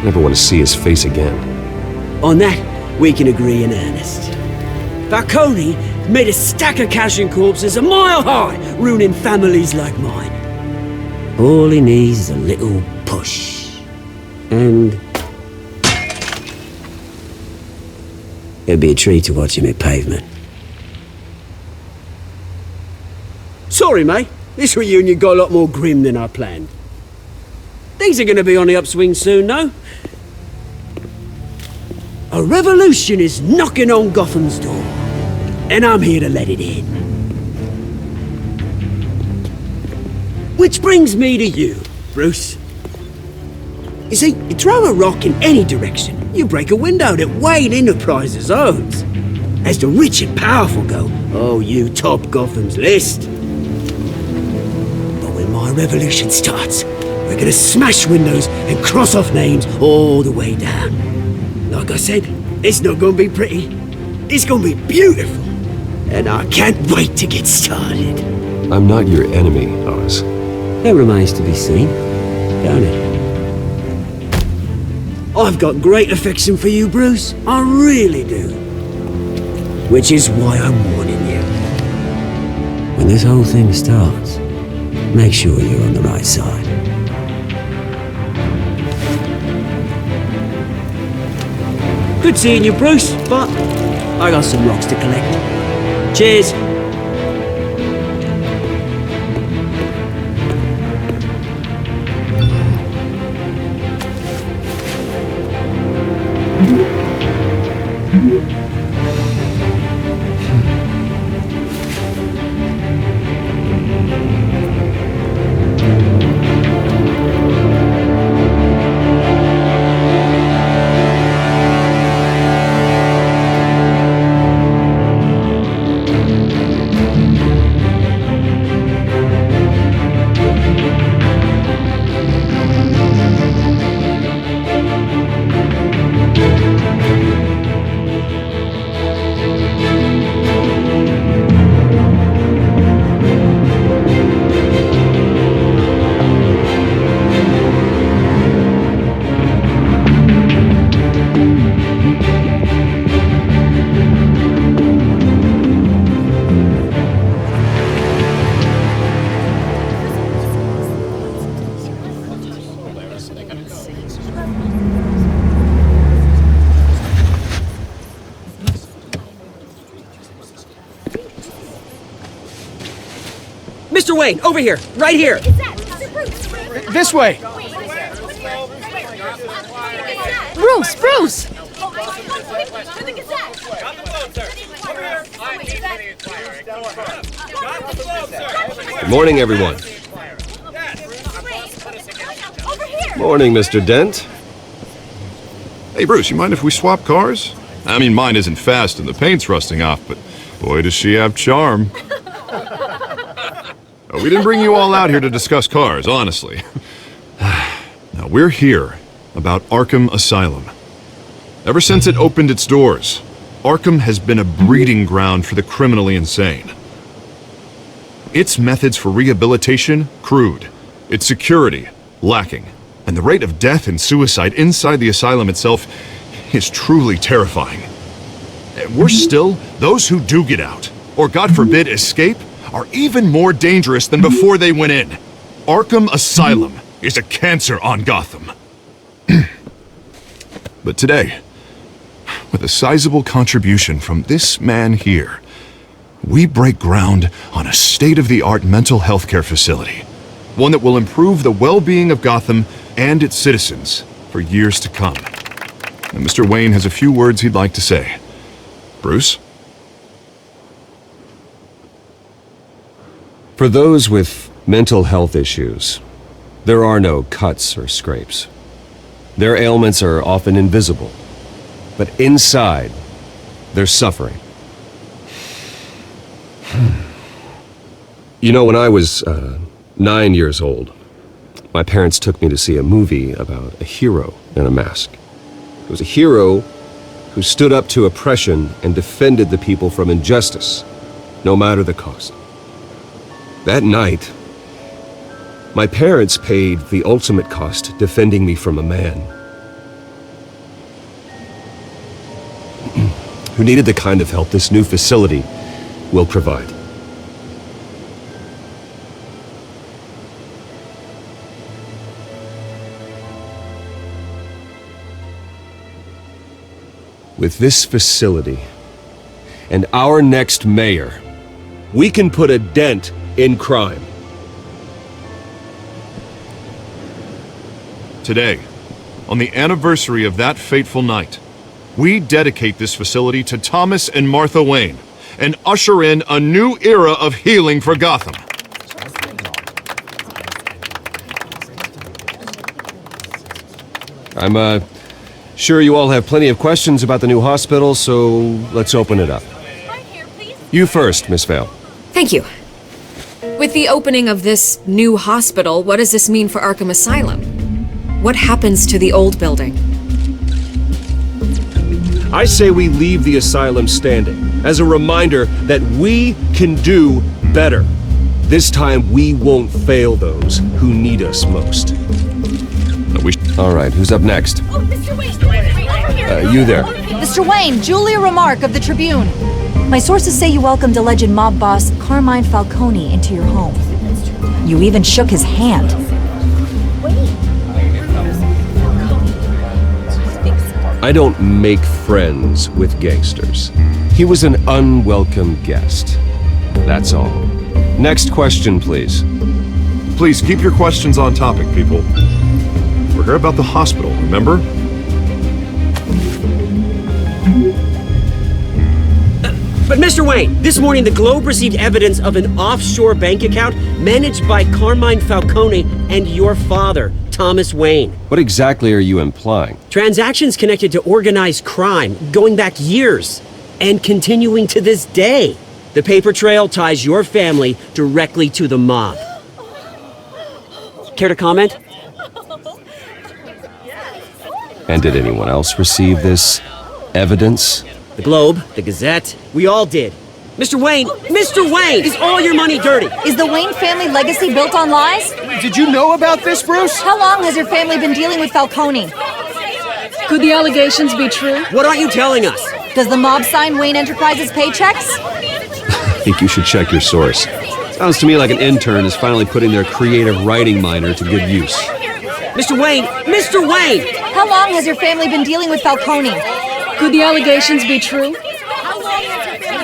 Never want to see his face again. On that, we can agree in earnest. Falcone made a stack of cash and corpses a mile high, ruining families like mine. All he needs is a little push. And... it'd be a treat to watch him hit pavement. Sorry, mate. This reunion got a lot more grim than I planned. Things are going to be on the upswing soon, though. A revolution is knocking on Gotham's door, and I'm here to let it in. Which brings me to you, Bruce. You see, you throw a rock in any direction, you break a window that Wayne Enterprises owns. As the rich and powerful go, oh, you top Gotham's list. But when my revolution starts, we're gonna smash windows and cross off names all the way down. Like I said, it's not gonna be pretty. It's gonna be beautiful. And I can't wait to get started. I'm not your enemy, Oz. That remains to be seen, don't it? I've got great affection for you, Bruce. I really do. Which is why I'm warning you. When this whole thing starts, make sure you're on the right side. Good seeing you, Bruce, but I got some rocks to collect. Cheers. Mr. Wayne, over here, right here. This way. Bruce! Good morning, everyone. Morning, Mr. Dent. Hey, Bruce, you mind if we swap cars? I mean, mine isn't fast and the paint's rusting off, but boy, does she have charm. We didn't bring you all out here to discuss cars, honestly. Now, we're here about Arkham Asylum. Ever since it opened its doors, Arkham has been a breeding ground for the criminally insane. Its methods for rehabilitation, crude. Its security, lacking. And the rate of death and suicide inside the asylum itself is truly terrifying. Worse still, those who do get out, or God forbid escape, are even more dangerous than before they went in. Arkham Asylum is a cancer on Gotham. But today, with a sizable contribution from this man here, we break ground on a state-of-the-art mental health care facility. One that will improve the well-being of Gotham and its citizens for years to come. And Mr. Wayne has a few words he'd like to say. Bruce? For those with mental health issues, there are no cuts or scrapes. Their ailments are often invisible, but inside, they're suffering. You know, when I was 9 years old, my parents took me to see a movie about a hero in a mask. It was a hero who stood up to oppression and defended the people from injustice, no matter the cost. That night, my parents paid the ultimate cost defending me from a man who needed the kind of help this new facility will provide. With this facility and our next mayor, we can put a dent in crime. Today, on the anniversary of that fateful night, we dedicate this facility to Thomas and Martha Wayne and usher in a new era of healing for Gotham. I'm sure you all have plenty of questions about the new hospital, so let's open it up. You first, Miss Vale. Thank you. With the opening of this new hospital, what does this mean for Arkham Asylum? What happens to the old building? I say we leave the asylum standing as a reminder that we can do better. This time we won't fail those who need us most. All right, who's up next? Oh, Mr. Wayne! You there. Mr. Wayne, Julia Remark of the Tribune. My sources say you welcomed alleged mob boss Carmine Falcone into your home. You even shook his hand. I don't make friends with gangsters. He was an unwelcome guest. That's all. Next question, please. Please keep your questions on topic, people. We're here about the hospital, remember? But Mr. Wayne, this morning the Globe received evidence of an offshore bank account managed by Carmine Falcone and your father, Thomas Wayne. What exactly are you implying? Transactions connected to organized crime going back years and continuing to this day. The paper trail ties your family directly to the mob. Care to comment? And did anyone else receive this evidence? The Globe, the Gazette, we all did. Mr. Wayne, is all your money dirty? Is the Wayne family legacy built on lies? Did you know about this, Bruce? How long has your family been dealing with Falcone? Could the allegations be true? What aren't you telling us? Does the mob sign Wayne Enterprises paychecks? I think you should check your source. Sounds to me like an intern is finally putting their creative writing minor to good use. Mr. Wayne! How long has your family been dealing with Falcone? Could the allegations be true?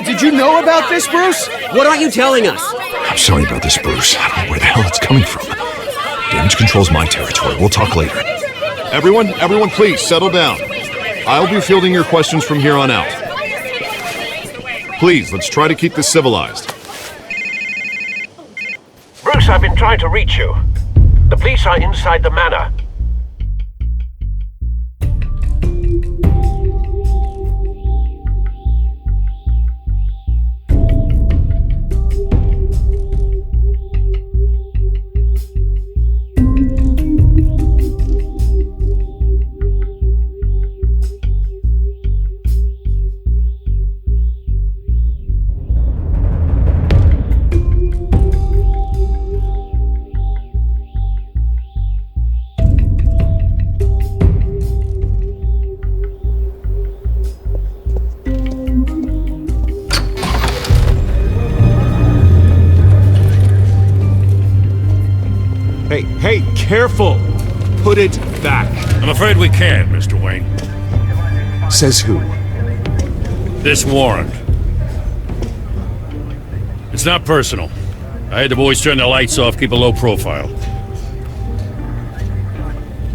Did you know about this, Bruce? What aren't you telling us? I'm sorry about this, Bruce. I don't know where the hell it's coming from. Damage control's my territory. We'll talk later. Everyone, please, settle down. I'll be fielding your questions from here on out. Please, let's try to keep this civilized. Bruce, I've been trying to reach you. The police are inside the manor. Hey, careful! Put it back. I'm afraid we can't, Mr. Wayne. Says who? This warrant. It's not personal. I had the boys turn the lights off, keep a low profile.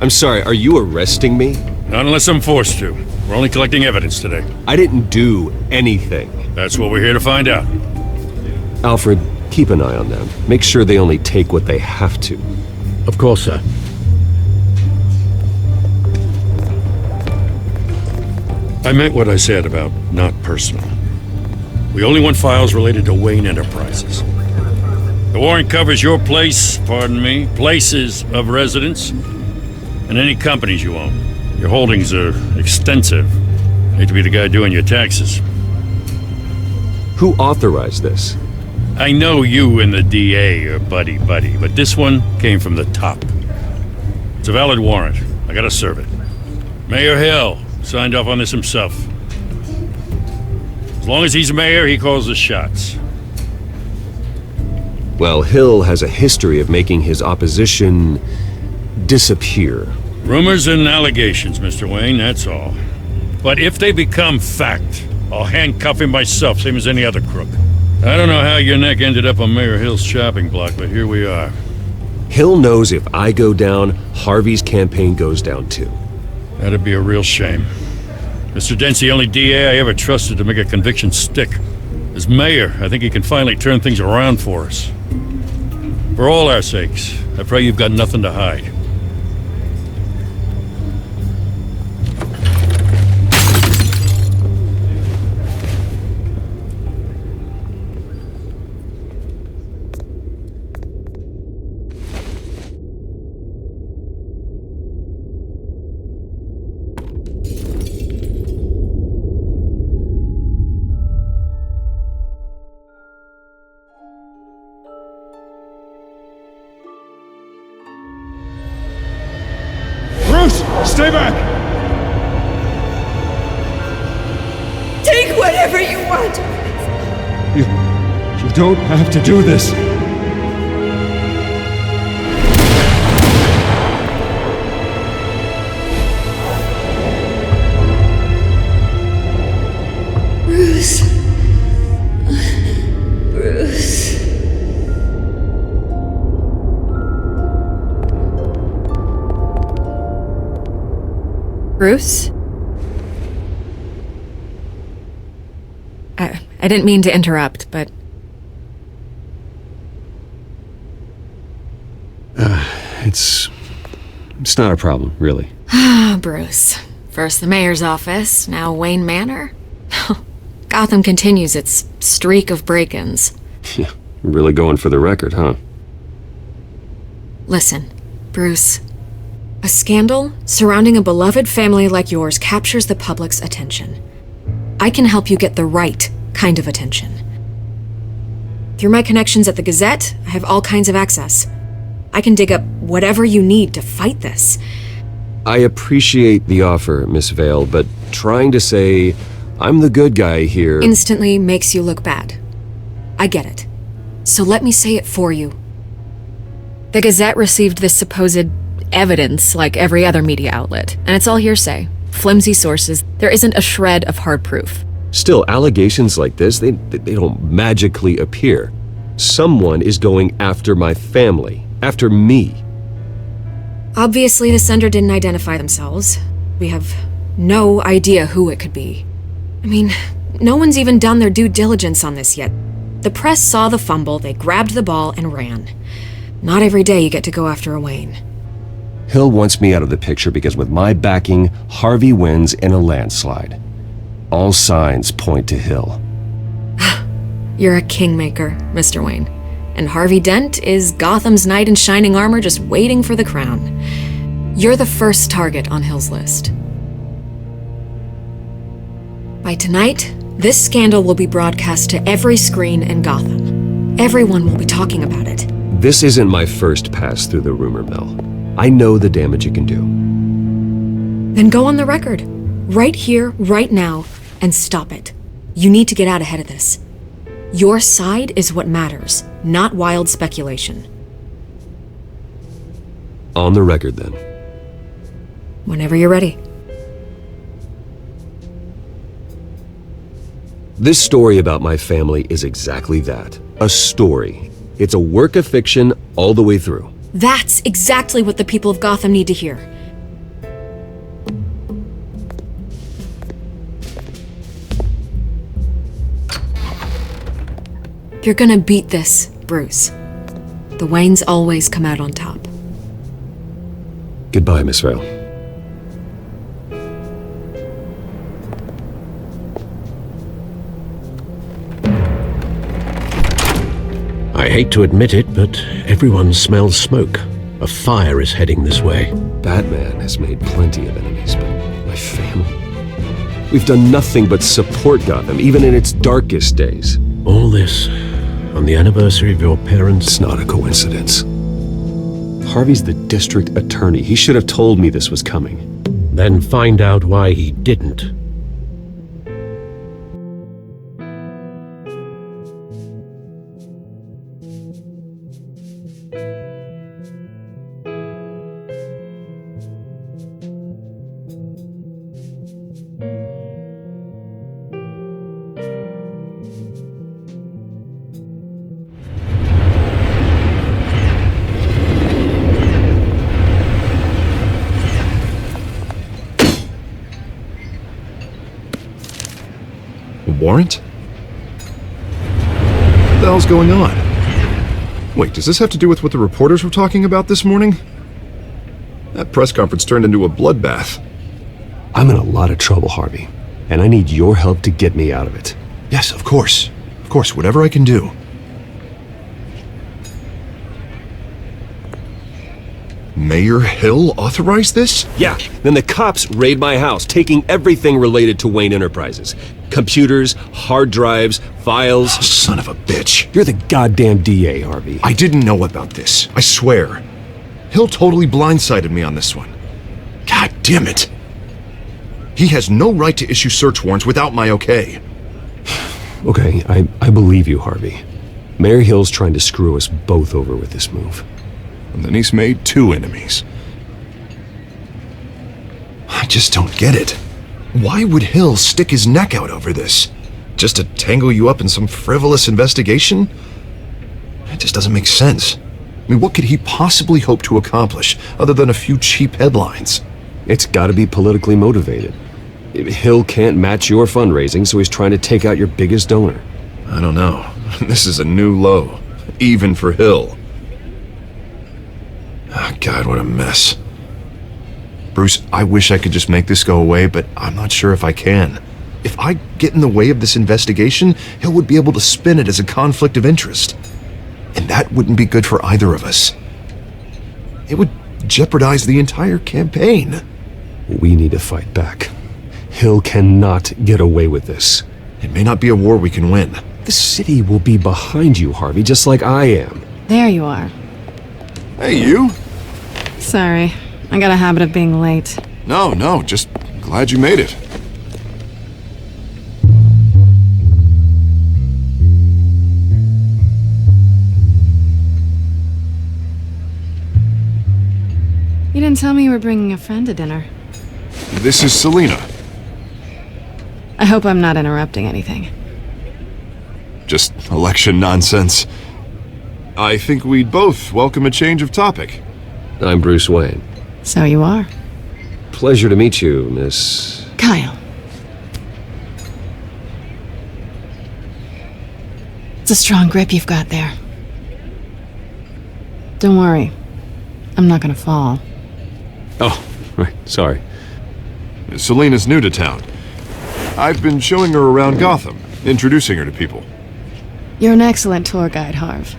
I'm sorry, are you arresting me? Not unless I'm forced to. We're only collecting evidence today. I didn't do anything. That's what we're here to find out. Alfred, keep an eye on them. Make sure they only take what they have to. Of course, sir. I meant what I said about not personal. We only want files related to Wayne Enterprises. The warrant covers your places of residence, and any companies you own. Your holdings are extensive. Hate to be the guy doing your taxes. Who authorized this? I know you and the DA are buddy-buddy, but this one came from the top. It's a valid warrant. I gotta serve it. Mayor Hill signed off on this himself. As long as he's mayor, he calls the shots. Well, Hill has a history of making his opposition disappear. Rumors and allegations, Mr. Wayne, that's all. But if they become fact, I'll handcuff him myself, same as any other crook. I don't know how your neck ended up on Mayor Hill's chopping block, but here we are. Hill knows if I go down, Harvey's campaign goes down too. That'd be a real shame. Mr. Dent's the only DA I ever trusted to make a conviction stick. As mayor, I think he can finally turn things around for us. For all our sakes, I pray you've got nothing to hide. Stay back! Take whatever you want! You don't have to do this. Bruce. Bruce. Bruce? I didn't mean to interrupt, but... It's not a problem, really. Ah, Bruce. First the mayor's office, now Wayne Manor. Gotham continues its streak of break-ins. Yeah, really going for the record, huh? Listen, Bruce. A scandal surrounding a beloved family like yours captures the public's attention. I can help you get the right kind of attention. Through my connections at the Gazette, I have all kinds of access. I can dig up whatever you need to fight this. I appreciate the offer, Miss Vale, but trying to say I'm the good guy here... instantly makes you look bad. I get it. So let me say it for you. The Gazette received this supposed evidence like every other media outlet, and it's all hearsay. Flimsy sources. There isn't a shred of hard proof. Still, allegations like this, they don't magically appear. Someone is going after my family. After me. Obviously, the sender didn't identify themselves. We have no idea who it could be. I mean, no one's even done their due diligence on this yet. The press saw the fumble, they grabbed the ball and ran. Not every day you get to go after a Wayne. Hill wants me out of the picture because with my backing, Harvey wins in a landslide. All signs point to Hill. You're a kingmaker, Mr. Wayne. And Harvey Dent is Gotham's knight in shining armor just waiting for the crown. You're the first target on Hill's list. By tonight, this scandal will be broadcast to every screen in Gotham. Everyone will be talking about it. This isn't my first pass through the rumor mill. I know the damage it can do. Then go on the record. Right here, right now, and stop it. You need to get out ahead of this. Your side is what matters, not wild speculation. On the record, then. Whenever you're ready. This story about my family is exactly that. A story. It's a work of fiction all the way through. That's exactly what the people of Gotham need to hear. You're gonna beat this, Bruce. The Waynes always come out on top. Goodbye, Miss Vale. I hate to admit it, but everyone smells smoke. A fire is heading this way. Batman has made plenty of enemies, but my family... We've done nothing but support Gotham, even in its darkest days. All this on the anniversary of your parents'... It's not a coincidence. Harvey's the district attorney. He should have told me this was coming. Then find out why he didn't. Warrant? What the hell's going on? Wait, does this have to do with what the reporters were talking about this morning? That press conference turned into a bloodbath. I'm in a lot of trouble, Harvey, and I need your help to get me out of it. Yes, of course. Of course, whatever I can do. Mayor Hill authorized this? Yeah, then the cops raid my house, taking everything related to Wayne Enterprises. Computers, hard drives, files... Oh, son of a bitch. You're the goddamn DA, Harvey. I didn't know about this, I swear. Hill totally blindsided me on this one. God damn it. He has no right to issue search warrants without my okay. Okay, I believe you, Harvey. Mayor Hill's trying to screw us both over with this move. And then he's made 2 enemies. I just don't get it. Why would Hill stick his neck out over this? Just to tangle you up in some frivolous investigation? It just doesn't make sense. I mean, what could he possibly hope to accomplish other than a few cheap headlines? It's gotta be politically motivated. Hill can't match your fundraising, so he's trying to take out your biggest donor. I don't know. This is a new low, even for Hill. Oh, God, what a mess. Bruce, I wish I could just make this go away, but I'm not sure if I can. If I get in the way of this investigation, Hill would be able to spin it as a conflict of interest. And that wouldn't be good for either of us. It would jeopardize the entire campaign. We need to fight back. Hill cannot get away with this. It may not be a war we can win. The city will be behind you, Harvey, just like I am. There you are. Hey, you? Sorry, I got a habit of being late. No, just glad you made it. You didn't tell me you were bringing a friend to dinner. This is Selina. I hope I'm not interrupting anything. Just election nonsense. I think we'd both welcome a change of topic. I'm Bruce Wayne. So you are. Pleasure to meet you, Miss... Kyle. It's a strong grip you've got there. Don't worry. I'm not gonna fall. Oh, right, sorry. Selina's new to town. I've been showing her around Gotham, introducing her to people. You're an excellent tour guide, Harv.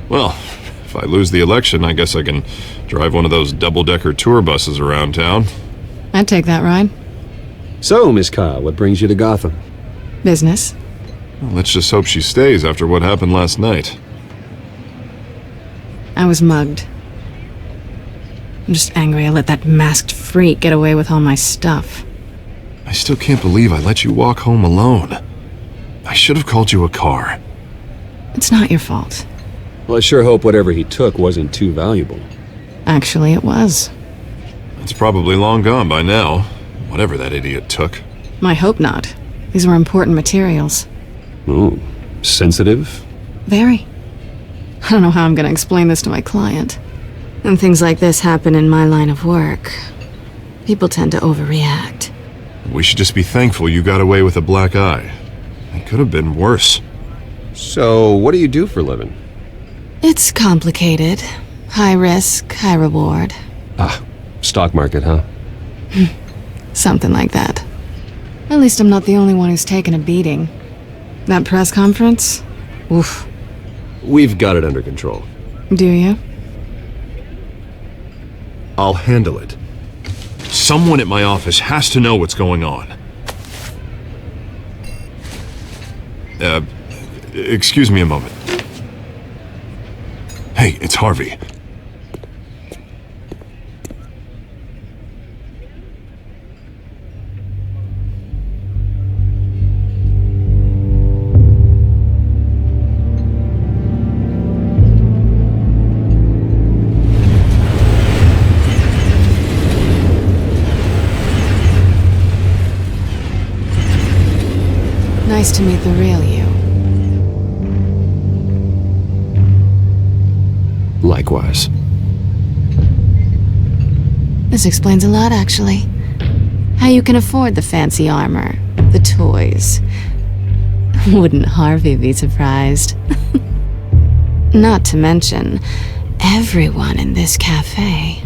Well, if I lose the election, I guess I can drive one of those double-decker tour buses around town. I'd take that ride. So, Miss Kyle, what brings you to Gotham? Business. Well, let's just hope she stays after what happened last night. I was mugged. I'm just angry I let that masked freak get away with all my stuff. I still can't believe I let you walk home alone. I should have called you a car. It's not your fault. Well, I sure hope whatever he took wasn't too valuable. Actually, it was. It's probably long gone by now, whatever that idiot took. I hope not. These were important materials. Ooh, sensitive? Very. I don't know how I'm gonna explain this to my client. When things like this happen in my line of work, people tend to overreact. We should just be thankful you got away with a black eye. It could have been worse. So, what do you do for a living? It's complicated. High risk, high reward. Ah, stock market, huh? Something like that. At least I'm not the only one who's taken a beating. That press conference? Oof. We've got it under control. Do you? I'll handle it. Someone at my office has to know what's going on. Excuse me a moment. Hey, it's Harvey. Nice to meet the real you. Likewise. This explains a lot, actually. How you can afford the fancy armor, the toys. Wouldn't Harvey be surprised? Not to mention, everyone in this cafe.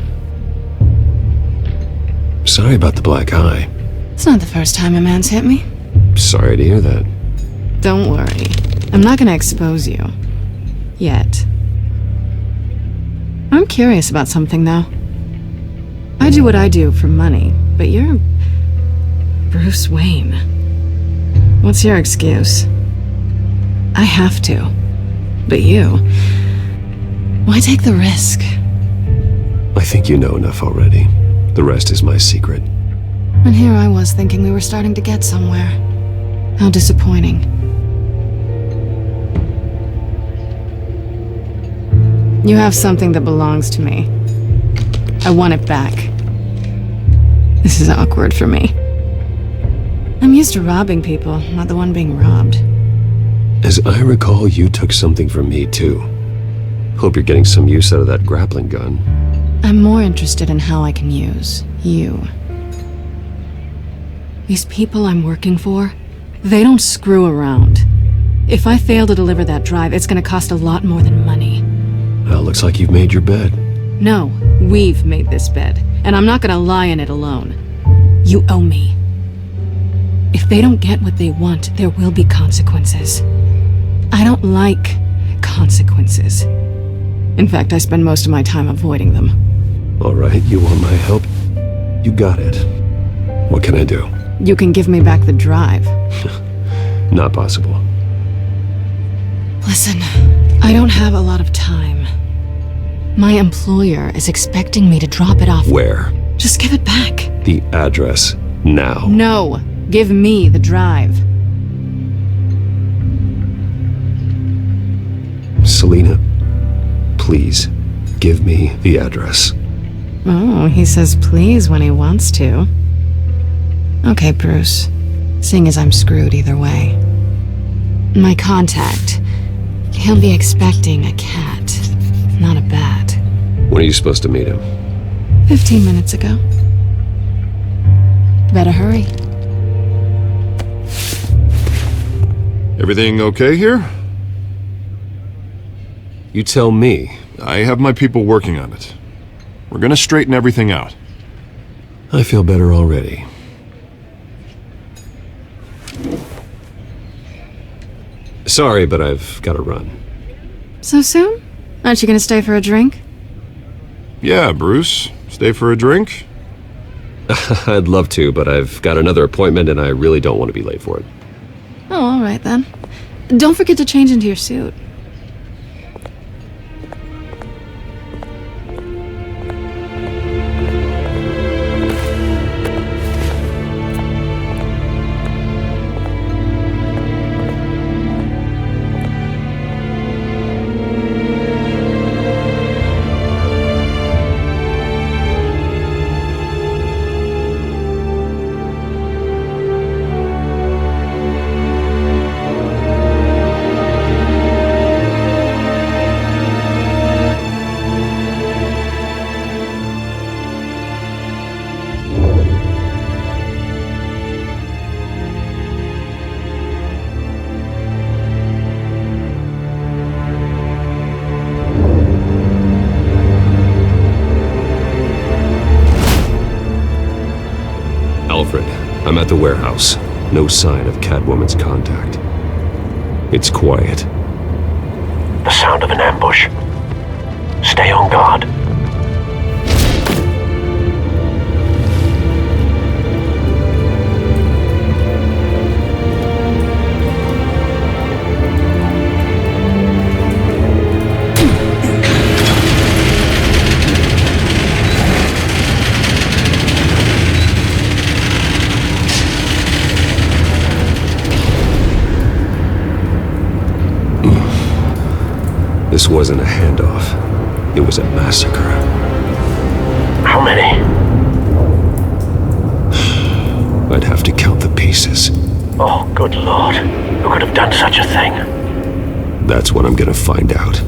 Sorry about the black eye. It's not the first time a man's hit me. Sorry to hear that. Don't worry. I'm not gonna expose you. Yet. I'm curious about something, though. I do what I do for money, but you're Bruce Wayne. What's your excuse? I have to. But you... why take the risk? I think you know enough already. The rest is my secret. And here I was thinking we were starting to get somewhere. How disappointing. You have something that belongs to me. I want it back. This is awkward for me. I'm used to robbing people, not the one being robbed. As I recall, you took something from me, too. Hope you're getting some use out of that grappling gun. I'm more interested in how I can use you. These people I'm working for, they don't screw around. If I fail to deliver that drive, it's gonna cost a lot more than money. Well, looks like you've made your bed. No, we've made this bed, and I'm not gonna lie in it alone. You owe me. If they don't get what they want, there will be consequences. I don't like consequences. In fact, I spend most of my time avoiding them. All right, you want my help? You got it. What can I do? You can give me back the drive. Not possible. Listen, I don't have a lot of time. My employer is expecting me to drop it off. Where? Just give it back. The address, now. No, give me the drive. Selina, please, give me the address. Oh, he says please when he wants to. Okay, Bruce. Seeing as I'm screwed either way. My contact, he'll be expecting a cat, not a bat. When are you supposed to meet him? 15 minutes ago. Better hurry. Everything okay here? You tell me. I have my people working on it. We're gonna straighten everything out. I feel better already. Sorry, but I've got to run. So soon? Aren't you gonna stay for a drink? Yeah, Bruce. Stay for a drink? I'd love to, but I've got another appointment and I really don't want to be late for it. Oh, all right then. Don't forget to change into your suit. I'm at the warehouse. No sign of Catwoman's contact. It's quiet. The sound of an ambush. Stay on guard. This wasn't a handoff. It was a massacre. How many? I'd have to count the pieces. Oh, good lord. Who could have done such a thing? That's what I'm gonna find out.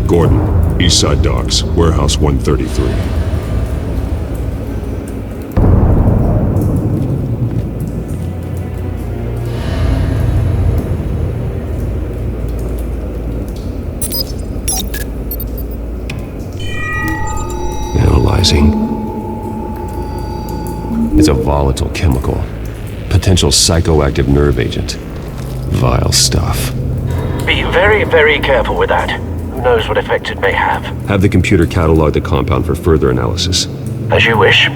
Gordon, Eastside Docks, Warehouse 133. It's a volatile chemical. Potential psychoactive nerve agent. Vile stuff. Be very, very careful with that. Who knows what effects it may have. Have the computer catalog the compound for further analysis. As you wish.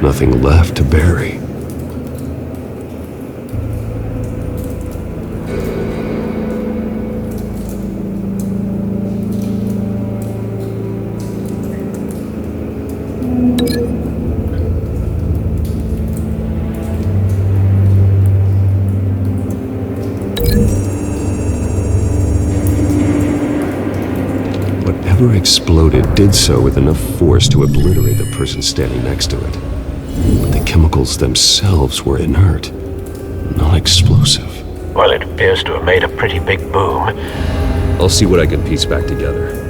Nothing left to bury. Whatever exploded did so with enough force to obliterate the person standing next to it. But the chemicals themselves were inert, not explosive. Well, it appears to have made a pretty big boom. I'll see what I can piece back together.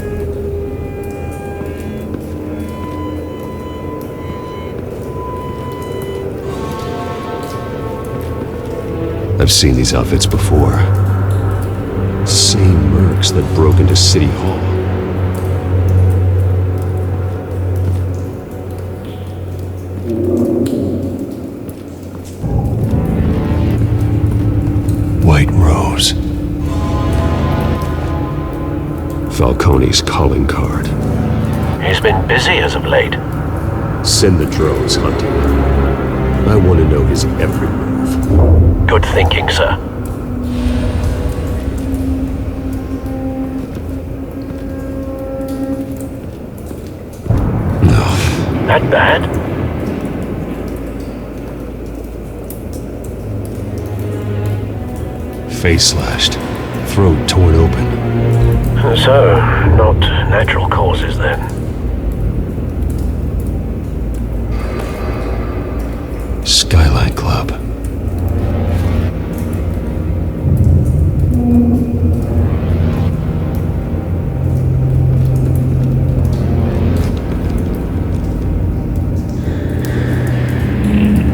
I've seen these outfits before. Same mercs that broke into City Hall. White Rose. Falcone's calling card. He's been busy as of late. Send the drones hunting. I want to know his every move. Good thinking, sir. That bad? Face slashed, throat torn open. So, not natural causes then. Skylight Club.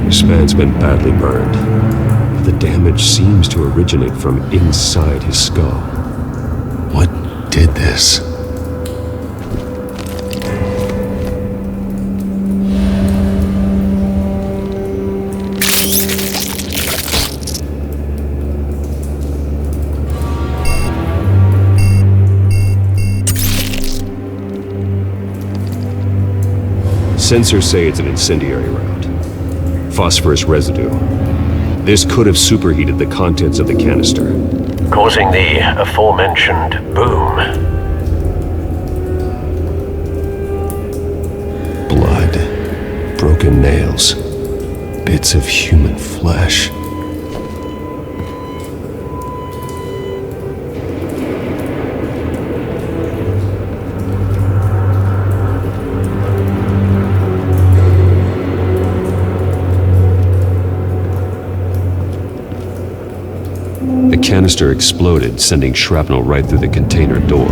This man's been badly burned. The damage seems to originate from inside his skull. What did this? Sensors say it's an incendiary round. Phosphorus residue. This could have superheated the contents of the canister, causing the aforementioned boom. Blood, broken nails, bits of human flesh. The canister exploded, sending shrapnel right through the container door.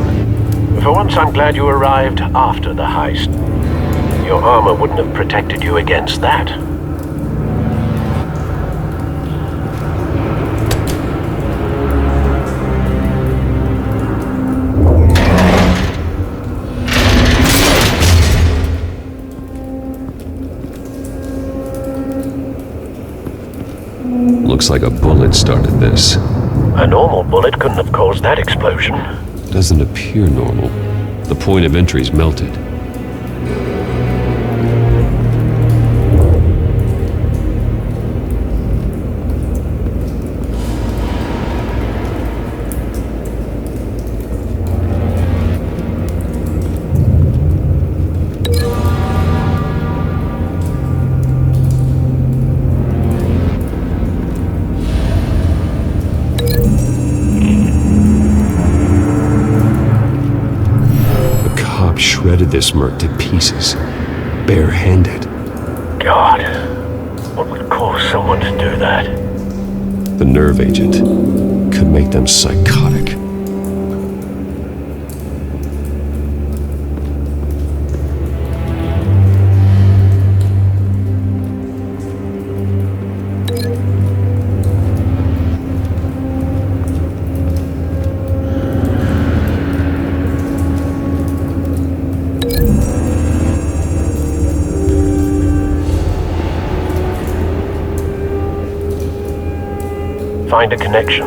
For once, I'm glad you arrived after the heist. Your armor wouldn't have protected you against that. Looks like a bullet started this. A normal bullet couldn't have caused that explosion. Doesn't appear normal. The point of entry's melted. Shredded this merc to pieces, bare-handed. God, what would cause someone to do that? The nerve agent could make them psychotic. Find a connection.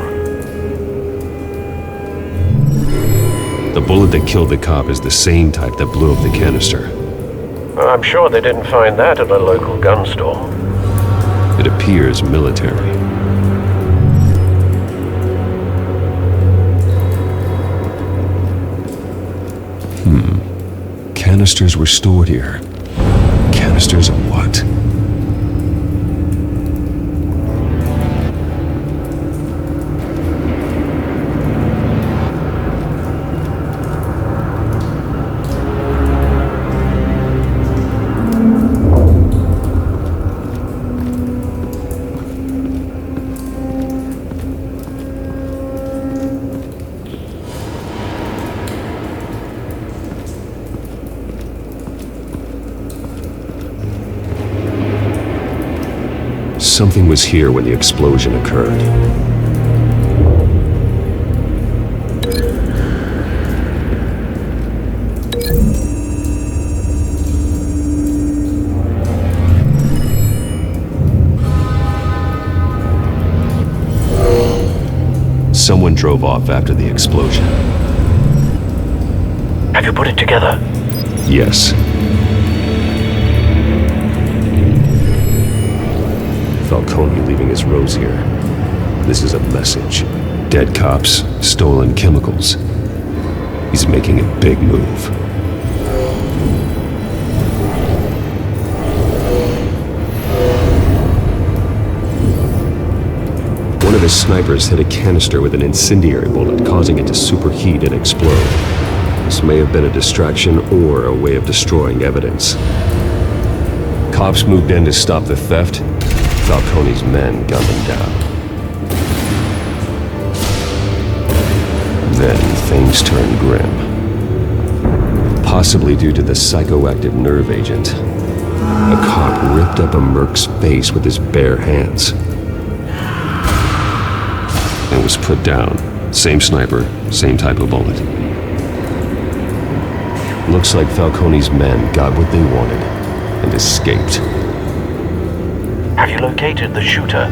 The bullet that killed the cop is the same type that blew up the canister. I'm sure they didn't find that at a local gun store. It appears military. Canisters were stored here. Canisters of what? Something was here when the explosion occurred. Someone drove off after the explosion. Have you put it together? Yes. Falcone leaving his rose here. This is a message. Dead cops, stolen chemicals. He's making a big move. One of his snipers hit a canister with an incendiary bullet, causing it to superheat and explode. This may have been a distraction or a way of destroying evidence. Cops moved in to stop the theft. Falcone's men gunned them down. Then things turned grim. Possibly due to the psychoactive nerve agent. A cop ripped up a merc's face with his bare hands. And was put down. Same sniper, same type of bullet. Looks like Falcone's men got what they wanted and escaped. Have you located the shooter?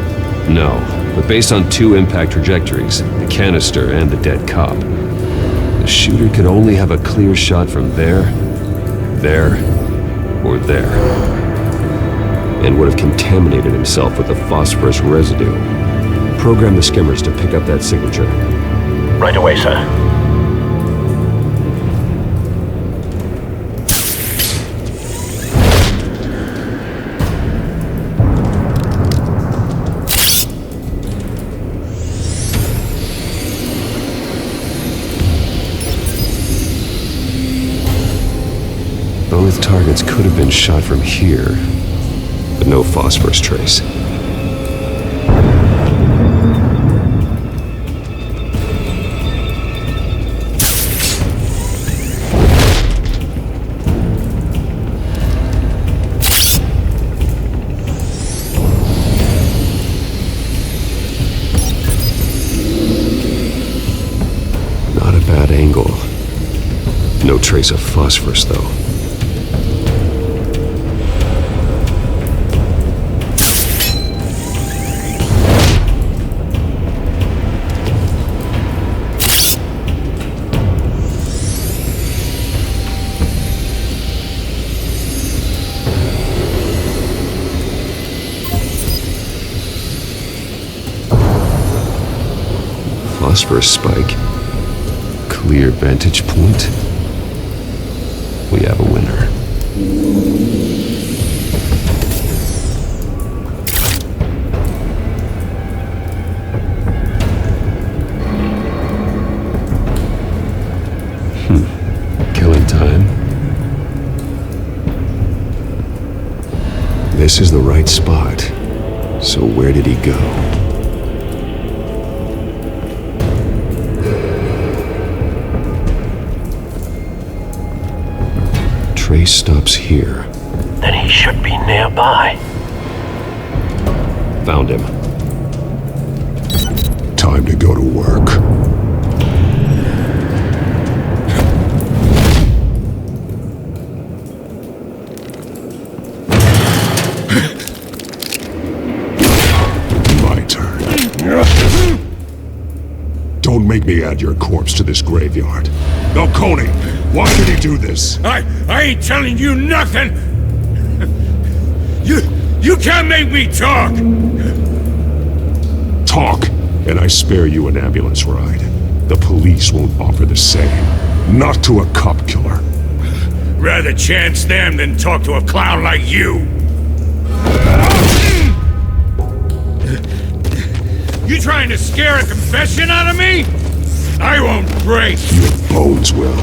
No, but based on two impact trajectories, the canister and the dead cop, the shooter could only have a clear shot from there, or there, and would have contaminated himself with the phosphorus residue. Program the skimmers to pick up that signature. Right away, sir. Both targets could have been shot from here, but no phosphorus trace. Not a bad angle. No trace of phosphorus, though. phosphorus spike. Clear vantage point. We have a winner. Killing time. This is the right spot. So where did he go? Trace stops here. Then he should be nearby. Found him. Time to go to work. My turn. Don't make me add your corpse to this graveyard. Falcone, why did he do this? I ain't telling you nothing! You can't make me talk! Talk, and I spare you an ambulance ride. The police won't offer the same. Not to a cop killer. Rather chance them than talk to a clown like you. You trying to scare a confession out of me? I won't break. Your bones will.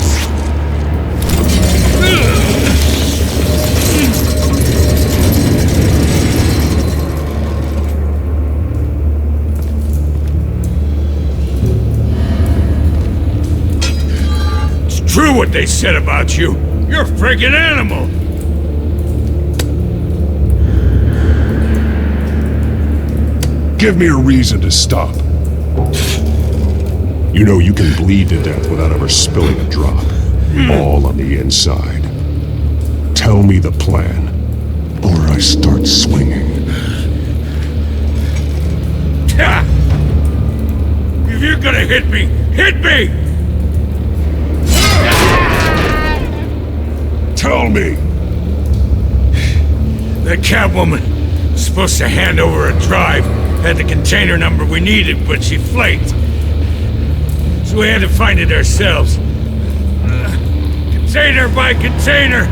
It's true what they said about you. You're a freaking animal. Give me a reason to stop. You know you can bleed to death without ever spilling a drop. All on the inside. Tell me the plan, or I start swinging. If you're gonna hit me, hit me! Tell me! That Catwoman was supposed to hand over a drive, had the container number we needed, but she flaked. So we had to find it ourselves. Container by container.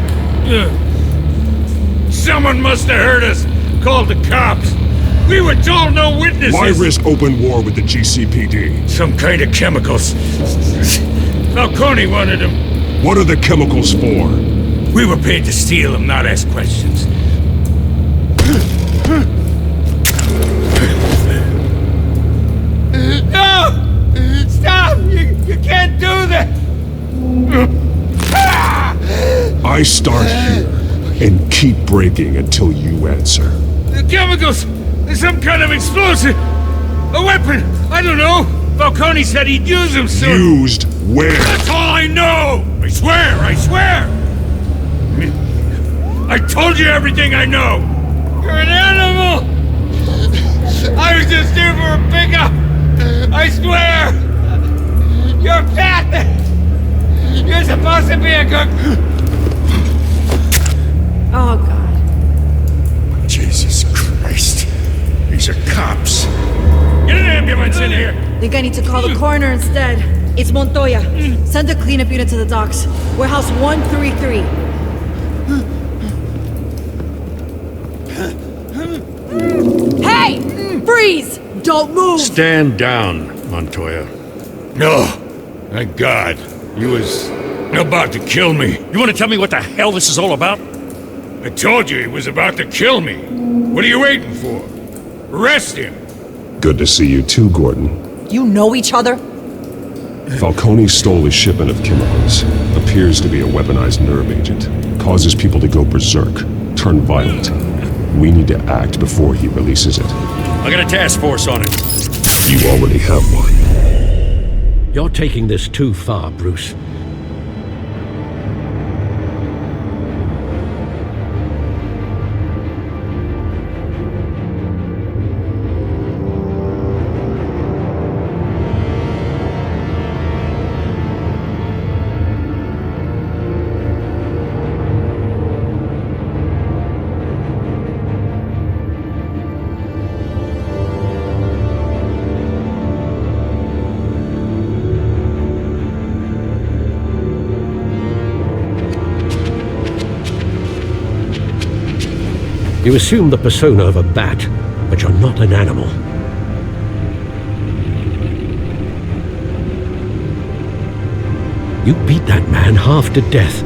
Someone must have heard us, called the cops. We were told no witnesses. Why risk open war with the GCPD? Some kind of chemicals. Falcone wanted them. What are the chemicals for? We were paid to steal them, not ask questions. No! Stop! You can't do that! I start here and keep breaking until you answer. The chemicals! There's some kind of explosive! A weapon! I don't know! Falcone said he'd use them soon! Used where? That's all I know! I swear! I swear! I told you everything I know! You're an animal! I was just here for a pickup! I swear! You're fat! You're supposed to be a cook! Oh, God. Jesus Christ. These are cops. Get an ambulance in here! Think I need to call the coroner instead. It's Montoya. Send a cleanup unit to the docks. Warehouse 133. Hey! Freeze! Don't move! Stand down, Montoya. No. Thank God. He was about to kill me. You want to tell me what the hell this is all about? I told you he was about to kill me. What are you waiting for? Arrest him. Good to see you too, Gordon. You know each other? Falcone stole a shipment of chemicals. Appears to be a weaponized nerve agent. Causes people to go berserk, turn violent. We need to act before he releases it. I got a task force on it. You already have one. You're taking this too far, Bruce. You assume the persona of a bat, but you're not an animal. You beat that man half to death.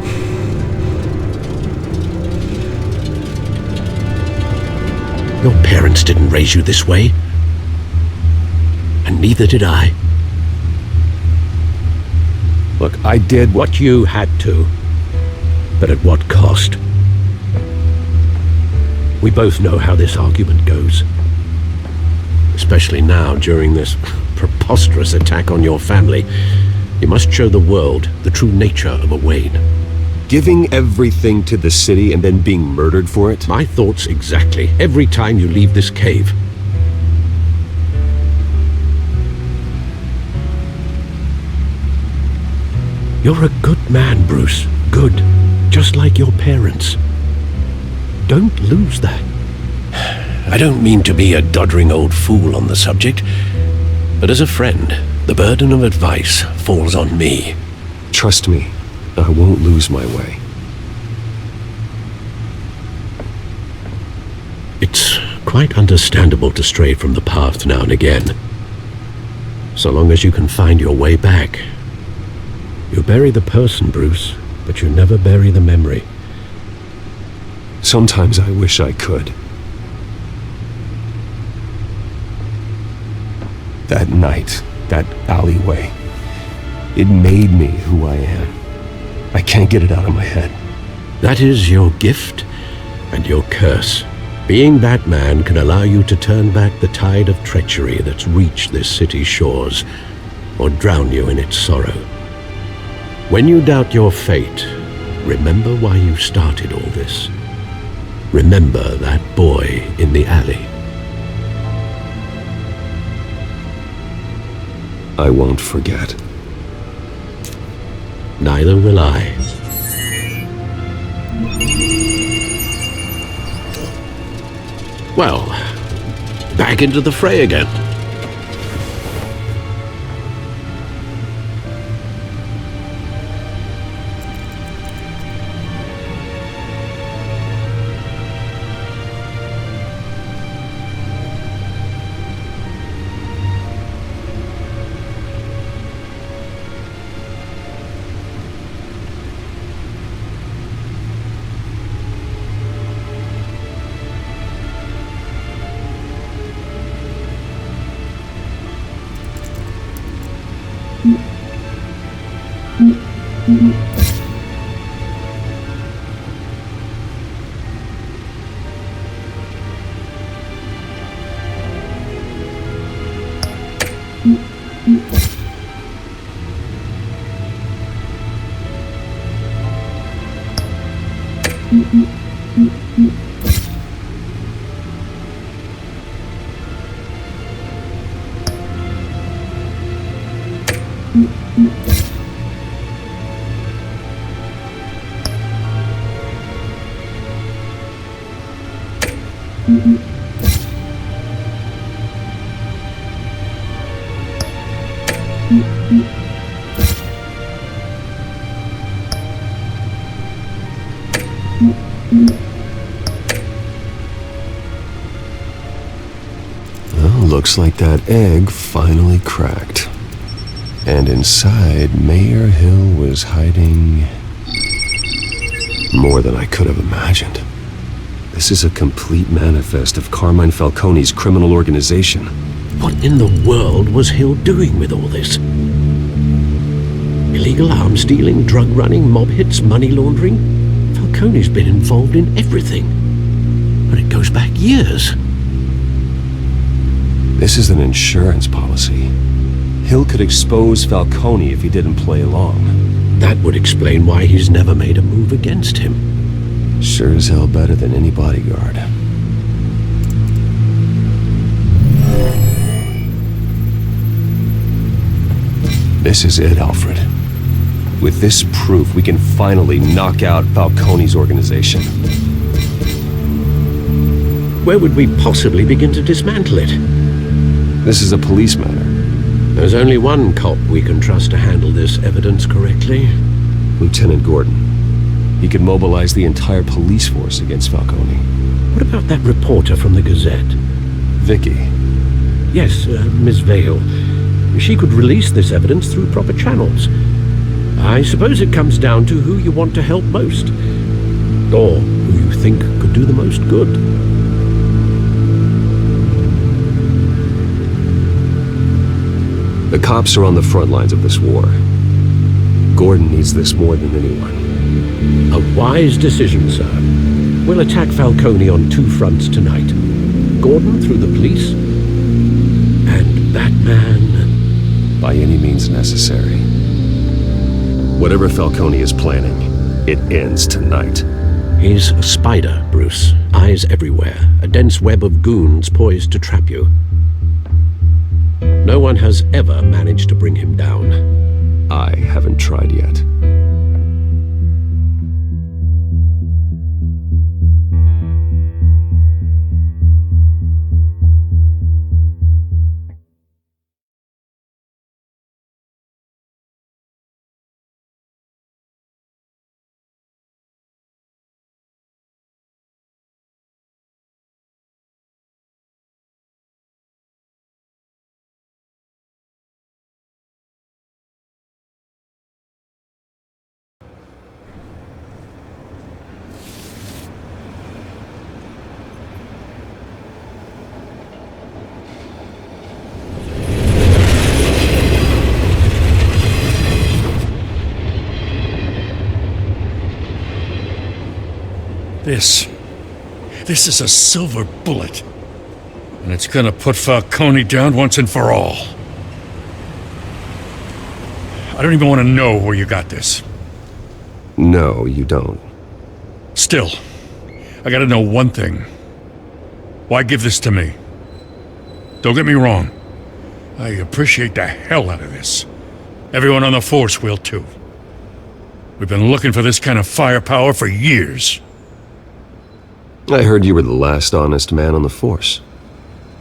Your parents didn't raise you this way. And neither did I. Look, I did what you had to. But at what cost? We both know how this argument goes. Especially now, during this preposterous attack on your family. You must show the world the true nature of a Wayne. Giving everything to the city and then being murdered for it? My thoughts exactly. Every time you leave this cave. You're a good man, Bruce. Good. Just like your parents. Don't lose that. I don't mean to be a doddering old fool on the subject, but as a friend, the burden of advice falls on me. Trust me, I won't lose my way. It's quite understandable to stray from the path now and again. So long as you can find your way back. You bury the person, Bruce, but you never bury the memory. Sometimes I wish I could. That night, that alleyway, it made me who I am. I can't get it out of my head. That is your gift and your curse. Being that man can allow you to turn back the tide of treachery that's reached this city's shores, or drown you in its sorrow. When you doubt your fate, remember why you started all this. Remember that boy in the alley. I won't forget. Neither will I. Well, back into the fray again. Looks like that egg finally cracked. And inside, Mayor Hill was hiding more than I could have imagined. This is a complete manifest of Carmine Falcone's criminal organization. What in the world was Hill doing with all this? Illegal arms dealing, drug running, mob hits, money laundering? Falcone's been involved in everything. And it goes back years. This is an insurance policy. Hill could expose Falcone if he didn't play along. That would explain why he's never made a move against him. Sure as hell better than any bodyguard. This is it, Alfred. With this proof, we can finally knock out Falcone's organization. Where would we possibly begin to dismantle it? This is a police matter. There's only one cop we can trust to handle this evidence correctly. Lieutenant Gordon. He could mobilize the entire police force against Falcone. What about that reporter from the Gazette? Vicky. Yes, Miss Vale. She could release this evidence through proper channels. I suppose it comes down to who you want to help most. Or who you think could do the most good. The cops are on the front lines of this war. Gordon needs this more than anyone. A wise decision, sir. We'll attack Falcone on 2 fronts tonight. Gordon through the police, and that man... by any means necessary. Whatever Falcone is planning, it ends tonight. He's a spider, Bruce. Eyes everywhere. A dense web of goons poised to trap you. No one has ever managed to bring him down. I haven't tried yet. This is a silver bullet. And it's gonna put Falcone down once and for all. I don't even want to know where you got this. No, you don't. Still, I gotta know one thing. Why give this to me? Don't get me wrong. I appreciate the hell out of this. Everyone on the force will too. We've been looking for this kind of firepower for years. I heard you were the last honest man on the force.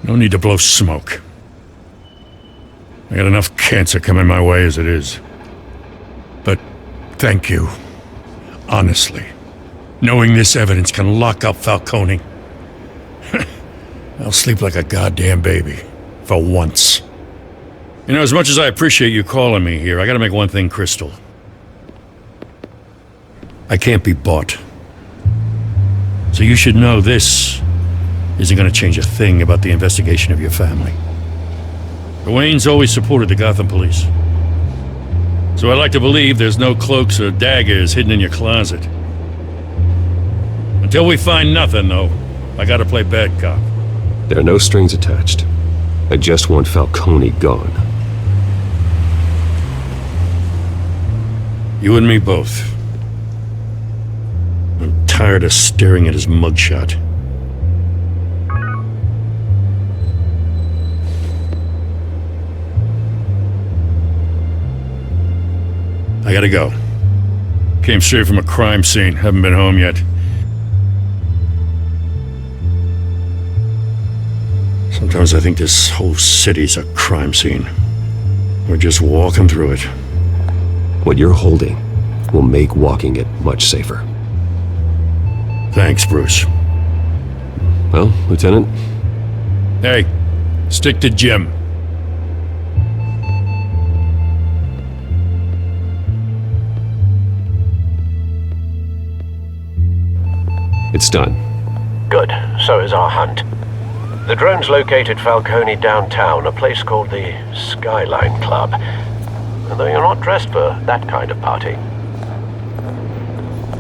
No need to blow smoke. I got enough cancer coming my way as it is. But thank you. Honestly. Knowing this evidence can lock up Falcone. I'll sleep like a goddamn baby. For once. You know, as much as I appreciate you calling me here, I gotta make one thing crystal. I can't be bought. So you should know this isn't gonna change a thing about the investigation of your family. The Waynes always supported the Gotham police. So I'd like to believe there's no cloaks or daggers hidden in your closet. Until we find nothing, though, I gotta play bad cop. There are no strings attached. I just want Falcone gone. You and me both. I'm tired of staring at his mugshot. I gotta go. Came straight from a crime scene. Haven't been home yet. Sometimes I think this whole city's a crime scene. We're just walking through it. What you're holding will make walking it much safer. Thanks, Bruce. Well, Lieutenant? Hey, stick to Jim. It's done. Good. So is our hunt. The drones located Falcone downtown, a place called the Skyline Club. Although you're not dressed for that kind of party.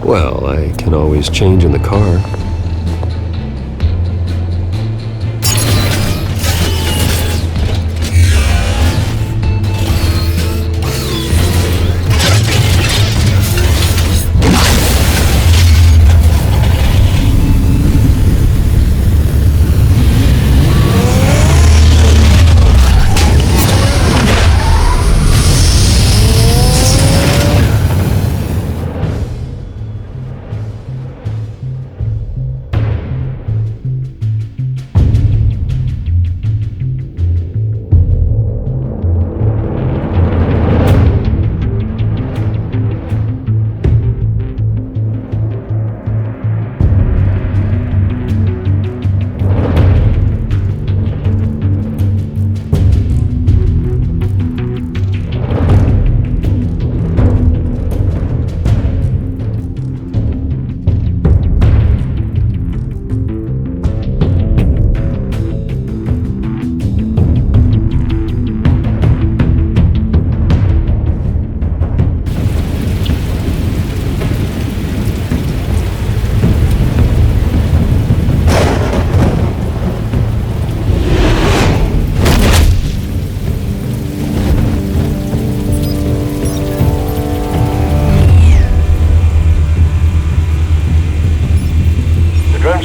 Well, I can always change in the car.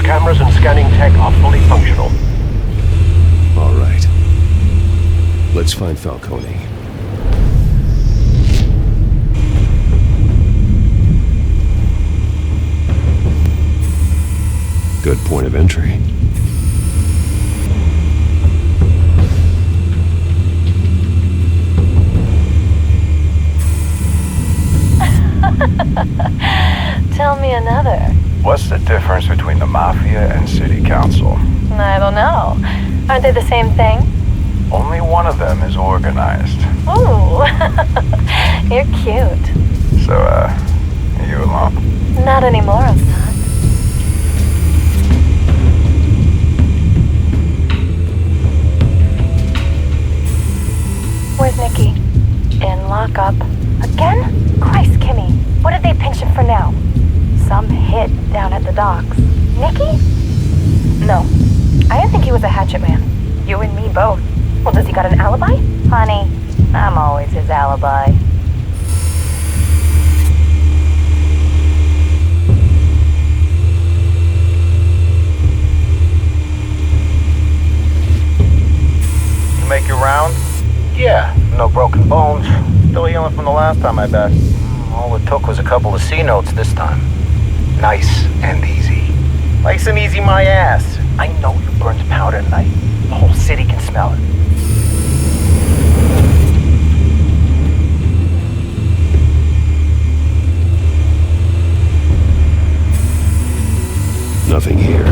surveillance cameras and scanning tech are fully functional. All right. Let's find Falcone. Good point of entry. Tell me another. What's the difference between the Mafia and City Council? I don't know. Aren't they the same thing? Only one of them is organized. Ooh, you're cute. So, you alone? Not anymore, I'm not. Where's Nikki? In lockup. Again? Christ, Kimmy. What did they pinch him for now? Some hit down at the docks. Nikki? No. I didn't think he was a hatchet man. You and me both. Well, does he got an alibi? Honey, I'm always his alibi. You make your round? Yeah, no broken bones. Still healing from the last time, I bet. All it took was a couple of C notes this time. Nice and easy. Nice and easy my ass. I know you burned powder tonight. The whole city can smell it. Nothing here.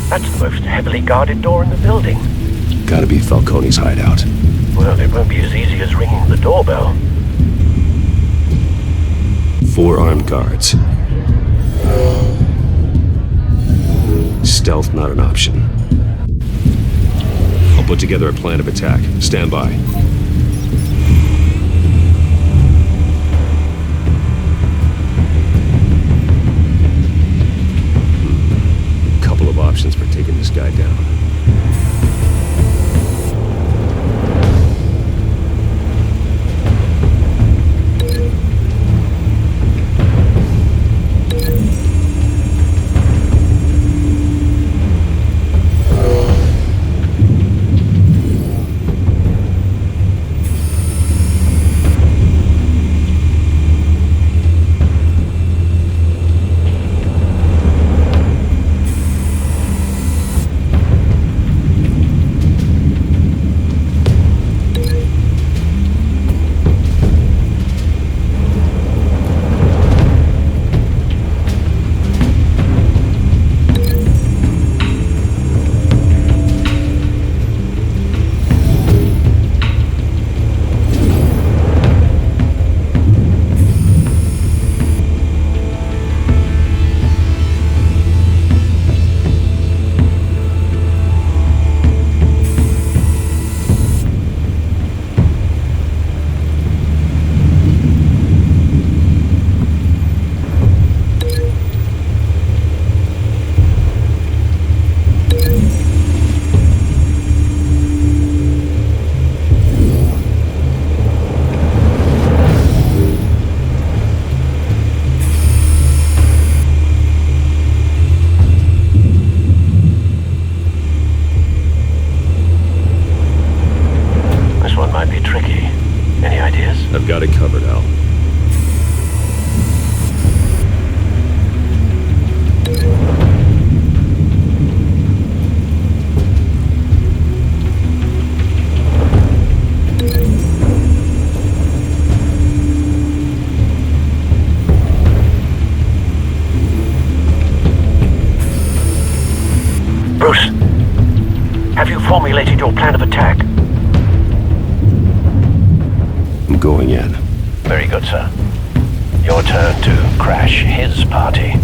That's the most heavily guarded door in the building. Gotta be Falcone's hideout. Well, it won't be as easy as ringing the doorbell. 4 armed guards. Stealth not an option. I'll put together a plan of attack. Stand by. Couple of options for taking this guy down. I've got it covered, Al. Bruce, have you formulated your plan of attack? I'm going in. Very good, sir. Your turn to crash his party.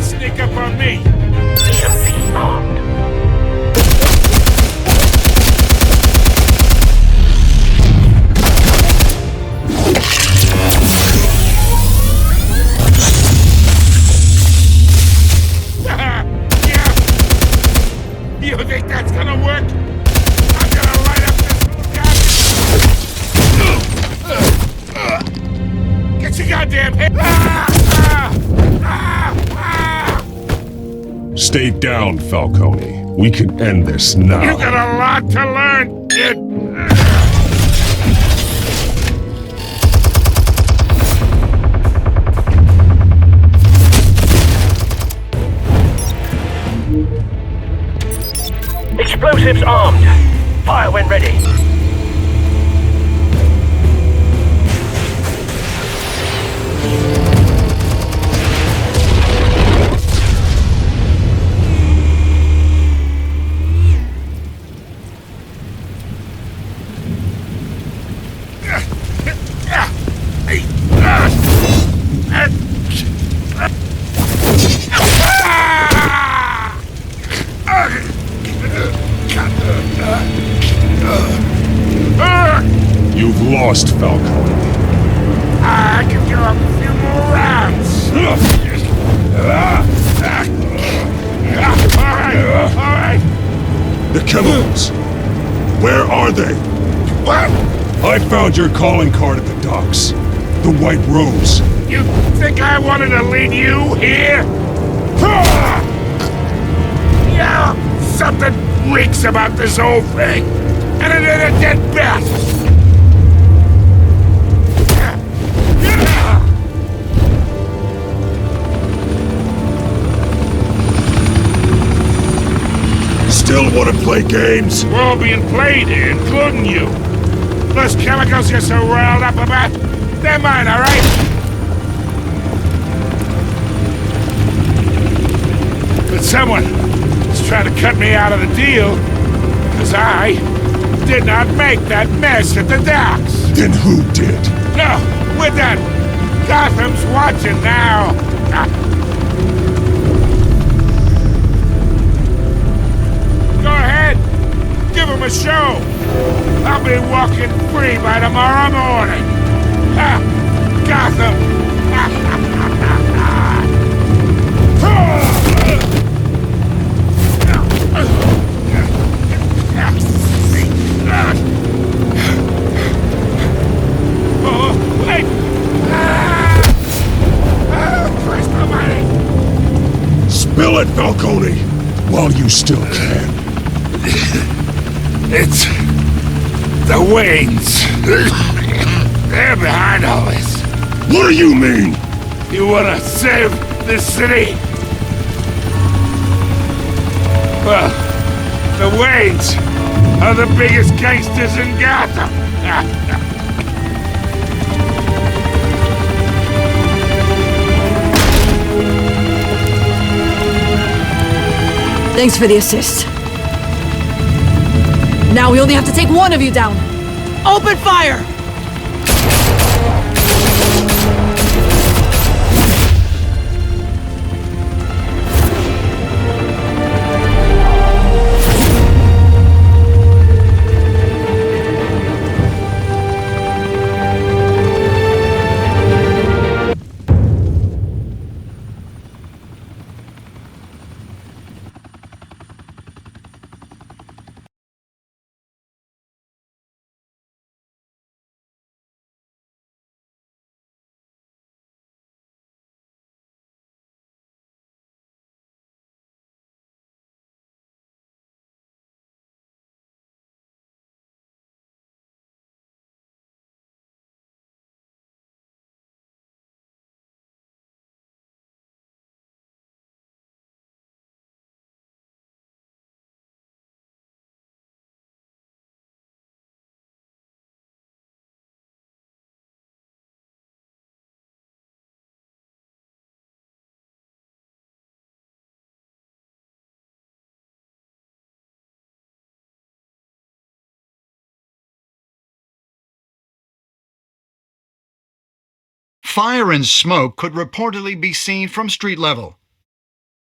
sneak up on me! EMP armed. You think that's gonna work? I'm gonna light up this Get your goddamn head! Stay down, Falcone. We can end this now. You got a lot to learn, kid! Explosives armed. Fire when ready. You've lost, Falcone. I can give up a few more rounds. Alright. The chemicals. Where are they? What? I found your calling card at the docks. The White Rose. You think I wanted to lead you here? Yeah, something reeks about this whole thing. And it ain't a dead bat. Still want to play games? We're all being played here, including you. Those chemicals you're so riled up about, they're mine, all right? But someone is trying to cut me out of the deal, because I did not make that mess at the docks. Then who did? No, we're done. Gotham's watching now. Go ahead. Give him a show. I'll be walking free by tomorrow morning. Ha! Gotham! Oh, wait! Christ almighty! Spill it, Falcone, while you still can. It's the Waynes. They're behind all this. What do you mean? You wanna save this city? Well, the Waynes are the biggest gangsters in Gotham. Thanks for the assist. Now we only have to take one of you down. Open fire! Fire and smoke could reportedly be seen from street level.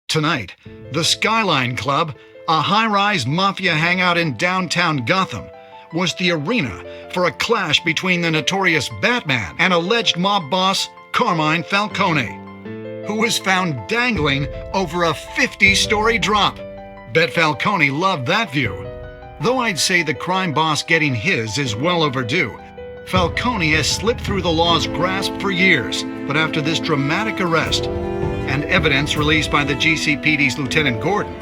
Tonight, the Skyline Club, a high-rise mafia hangout in downtown Gotham, was the arena for a clash between the notorious Batman and alleged mob boss Carmine Falcone, who was found dangling over a 50-story drop. Bet Falcone loved that view. Though I'd say the crime boss getting his is well overdue, Falcone has slipped through the law's grasp for years, but after this dramatic arrest and evidence released by the GCPD's Lieutenant Gordon,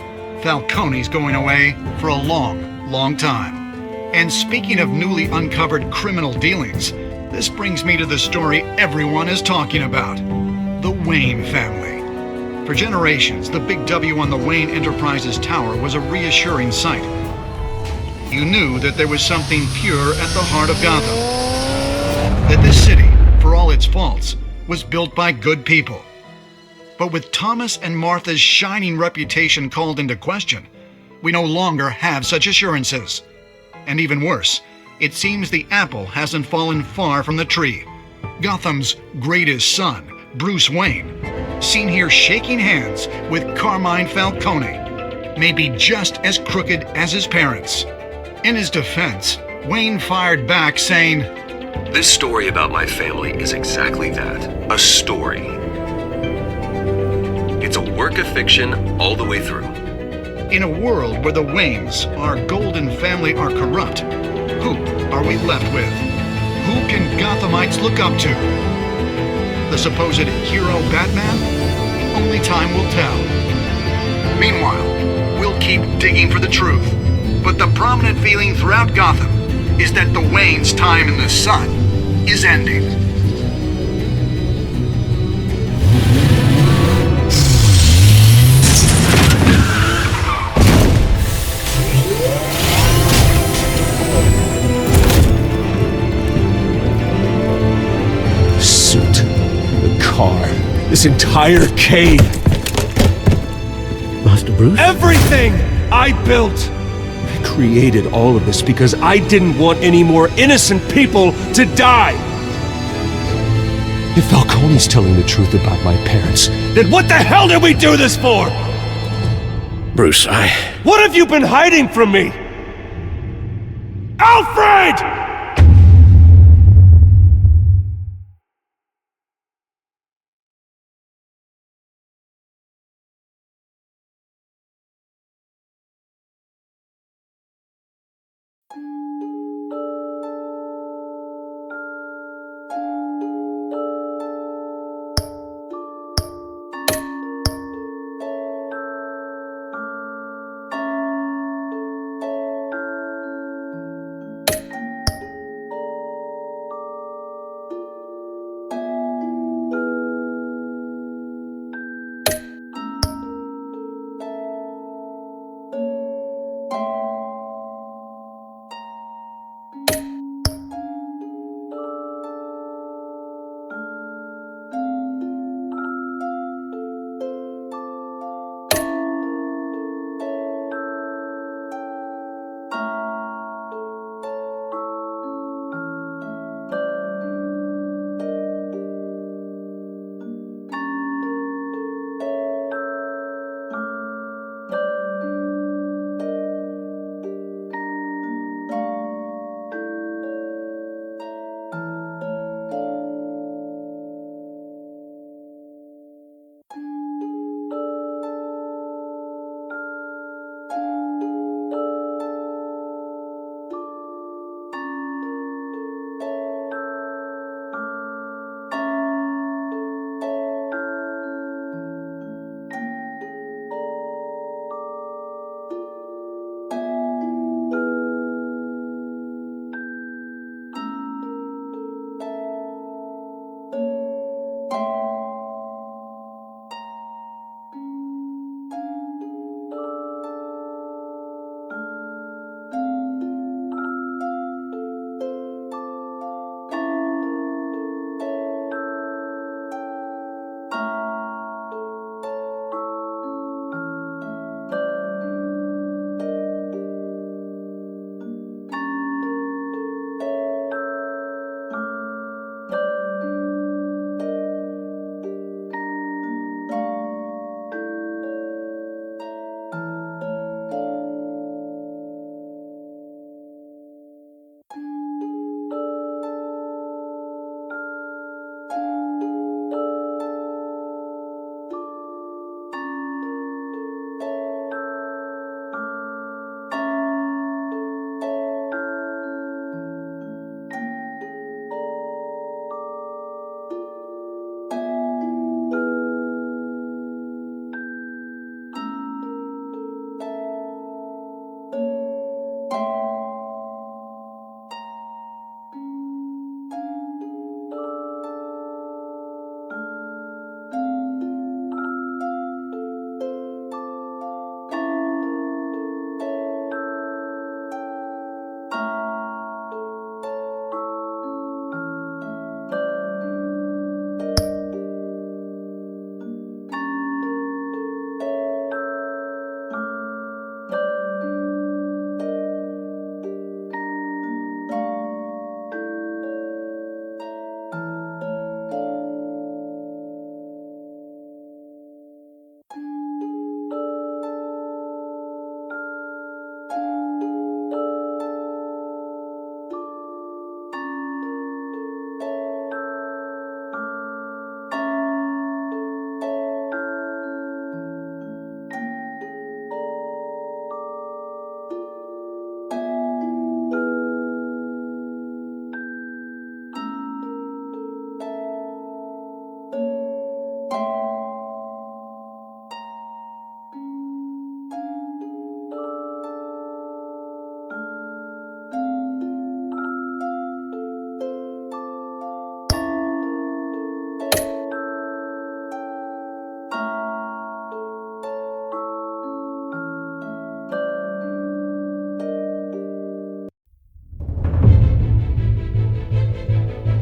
Falcone's going away for a long, long time. And speaking of newly uncovered criminal dealings, this brings me to the story everyone is talking about, the Wayne family. For generations, the big W on the Wayne Enterprises tower was a reassuring sight. You knew that there was something pure at the heart of Gotham. That this city, for all its faults, was built by good people. But with Thomas and Martha's shining reputation called into question, we no longer have such assurances. And even worse, it seems the apple hasn't fallen far from the tree. Gotham's greatest son, Bruce Wayne, seen here shaking hands with Carmine Falcone, may be just as crooked as his parents. In his defense, Wayne fired back saying, "This story about my family is exactly that, a story. It's a work of fiction all the way through." In a world where the Waynes, our golden family, are corrupt, who are we left with? Who can Gothamites look up to? The supposed hero Batman? Only time will tell. Meanwhile, we'll keep digging for the truth. But the prominent feeling throughout Gotham is that the Waynes' time in the sun is ending. Suit, the car, this entire cave. Master Bruce? Everything I built! I created all of this because I didn't want any more innocent people to die! If Falcone's telling the truth about my parents, then what the hell did we do this for? Bruce, What have you been hiding from me? Alfred!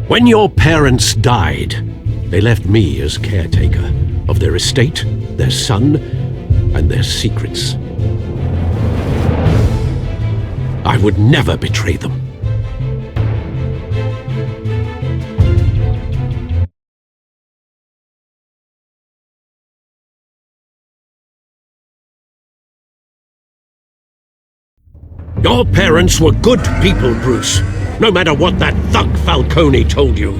When your parents died, they left me as caretaker of their estate, their son, and their secrets. I would never betray them. Your parents were good people, Bruce. No matter what that thug Falcone told you.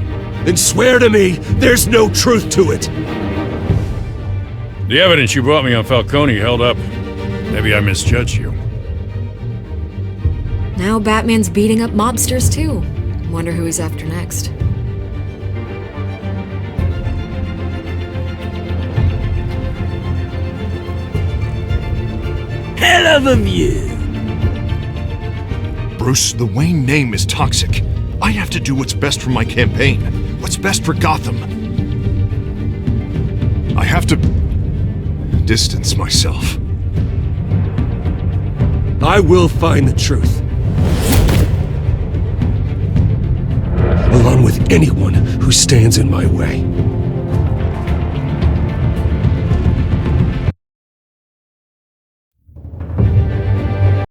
Then swear to me there's no truth to it. The evidence you brought me on Falcone held up. Maybe I misjudged you. Now Batman's beating up mobsters too. Wonder who he's after next. Hell of a view. Bruce, the Wayne name is toxic. I have to do what's best for my campaign. What's best for Gotham. I have to distance myself. I will find the truth. Along with anyone who stands in my way.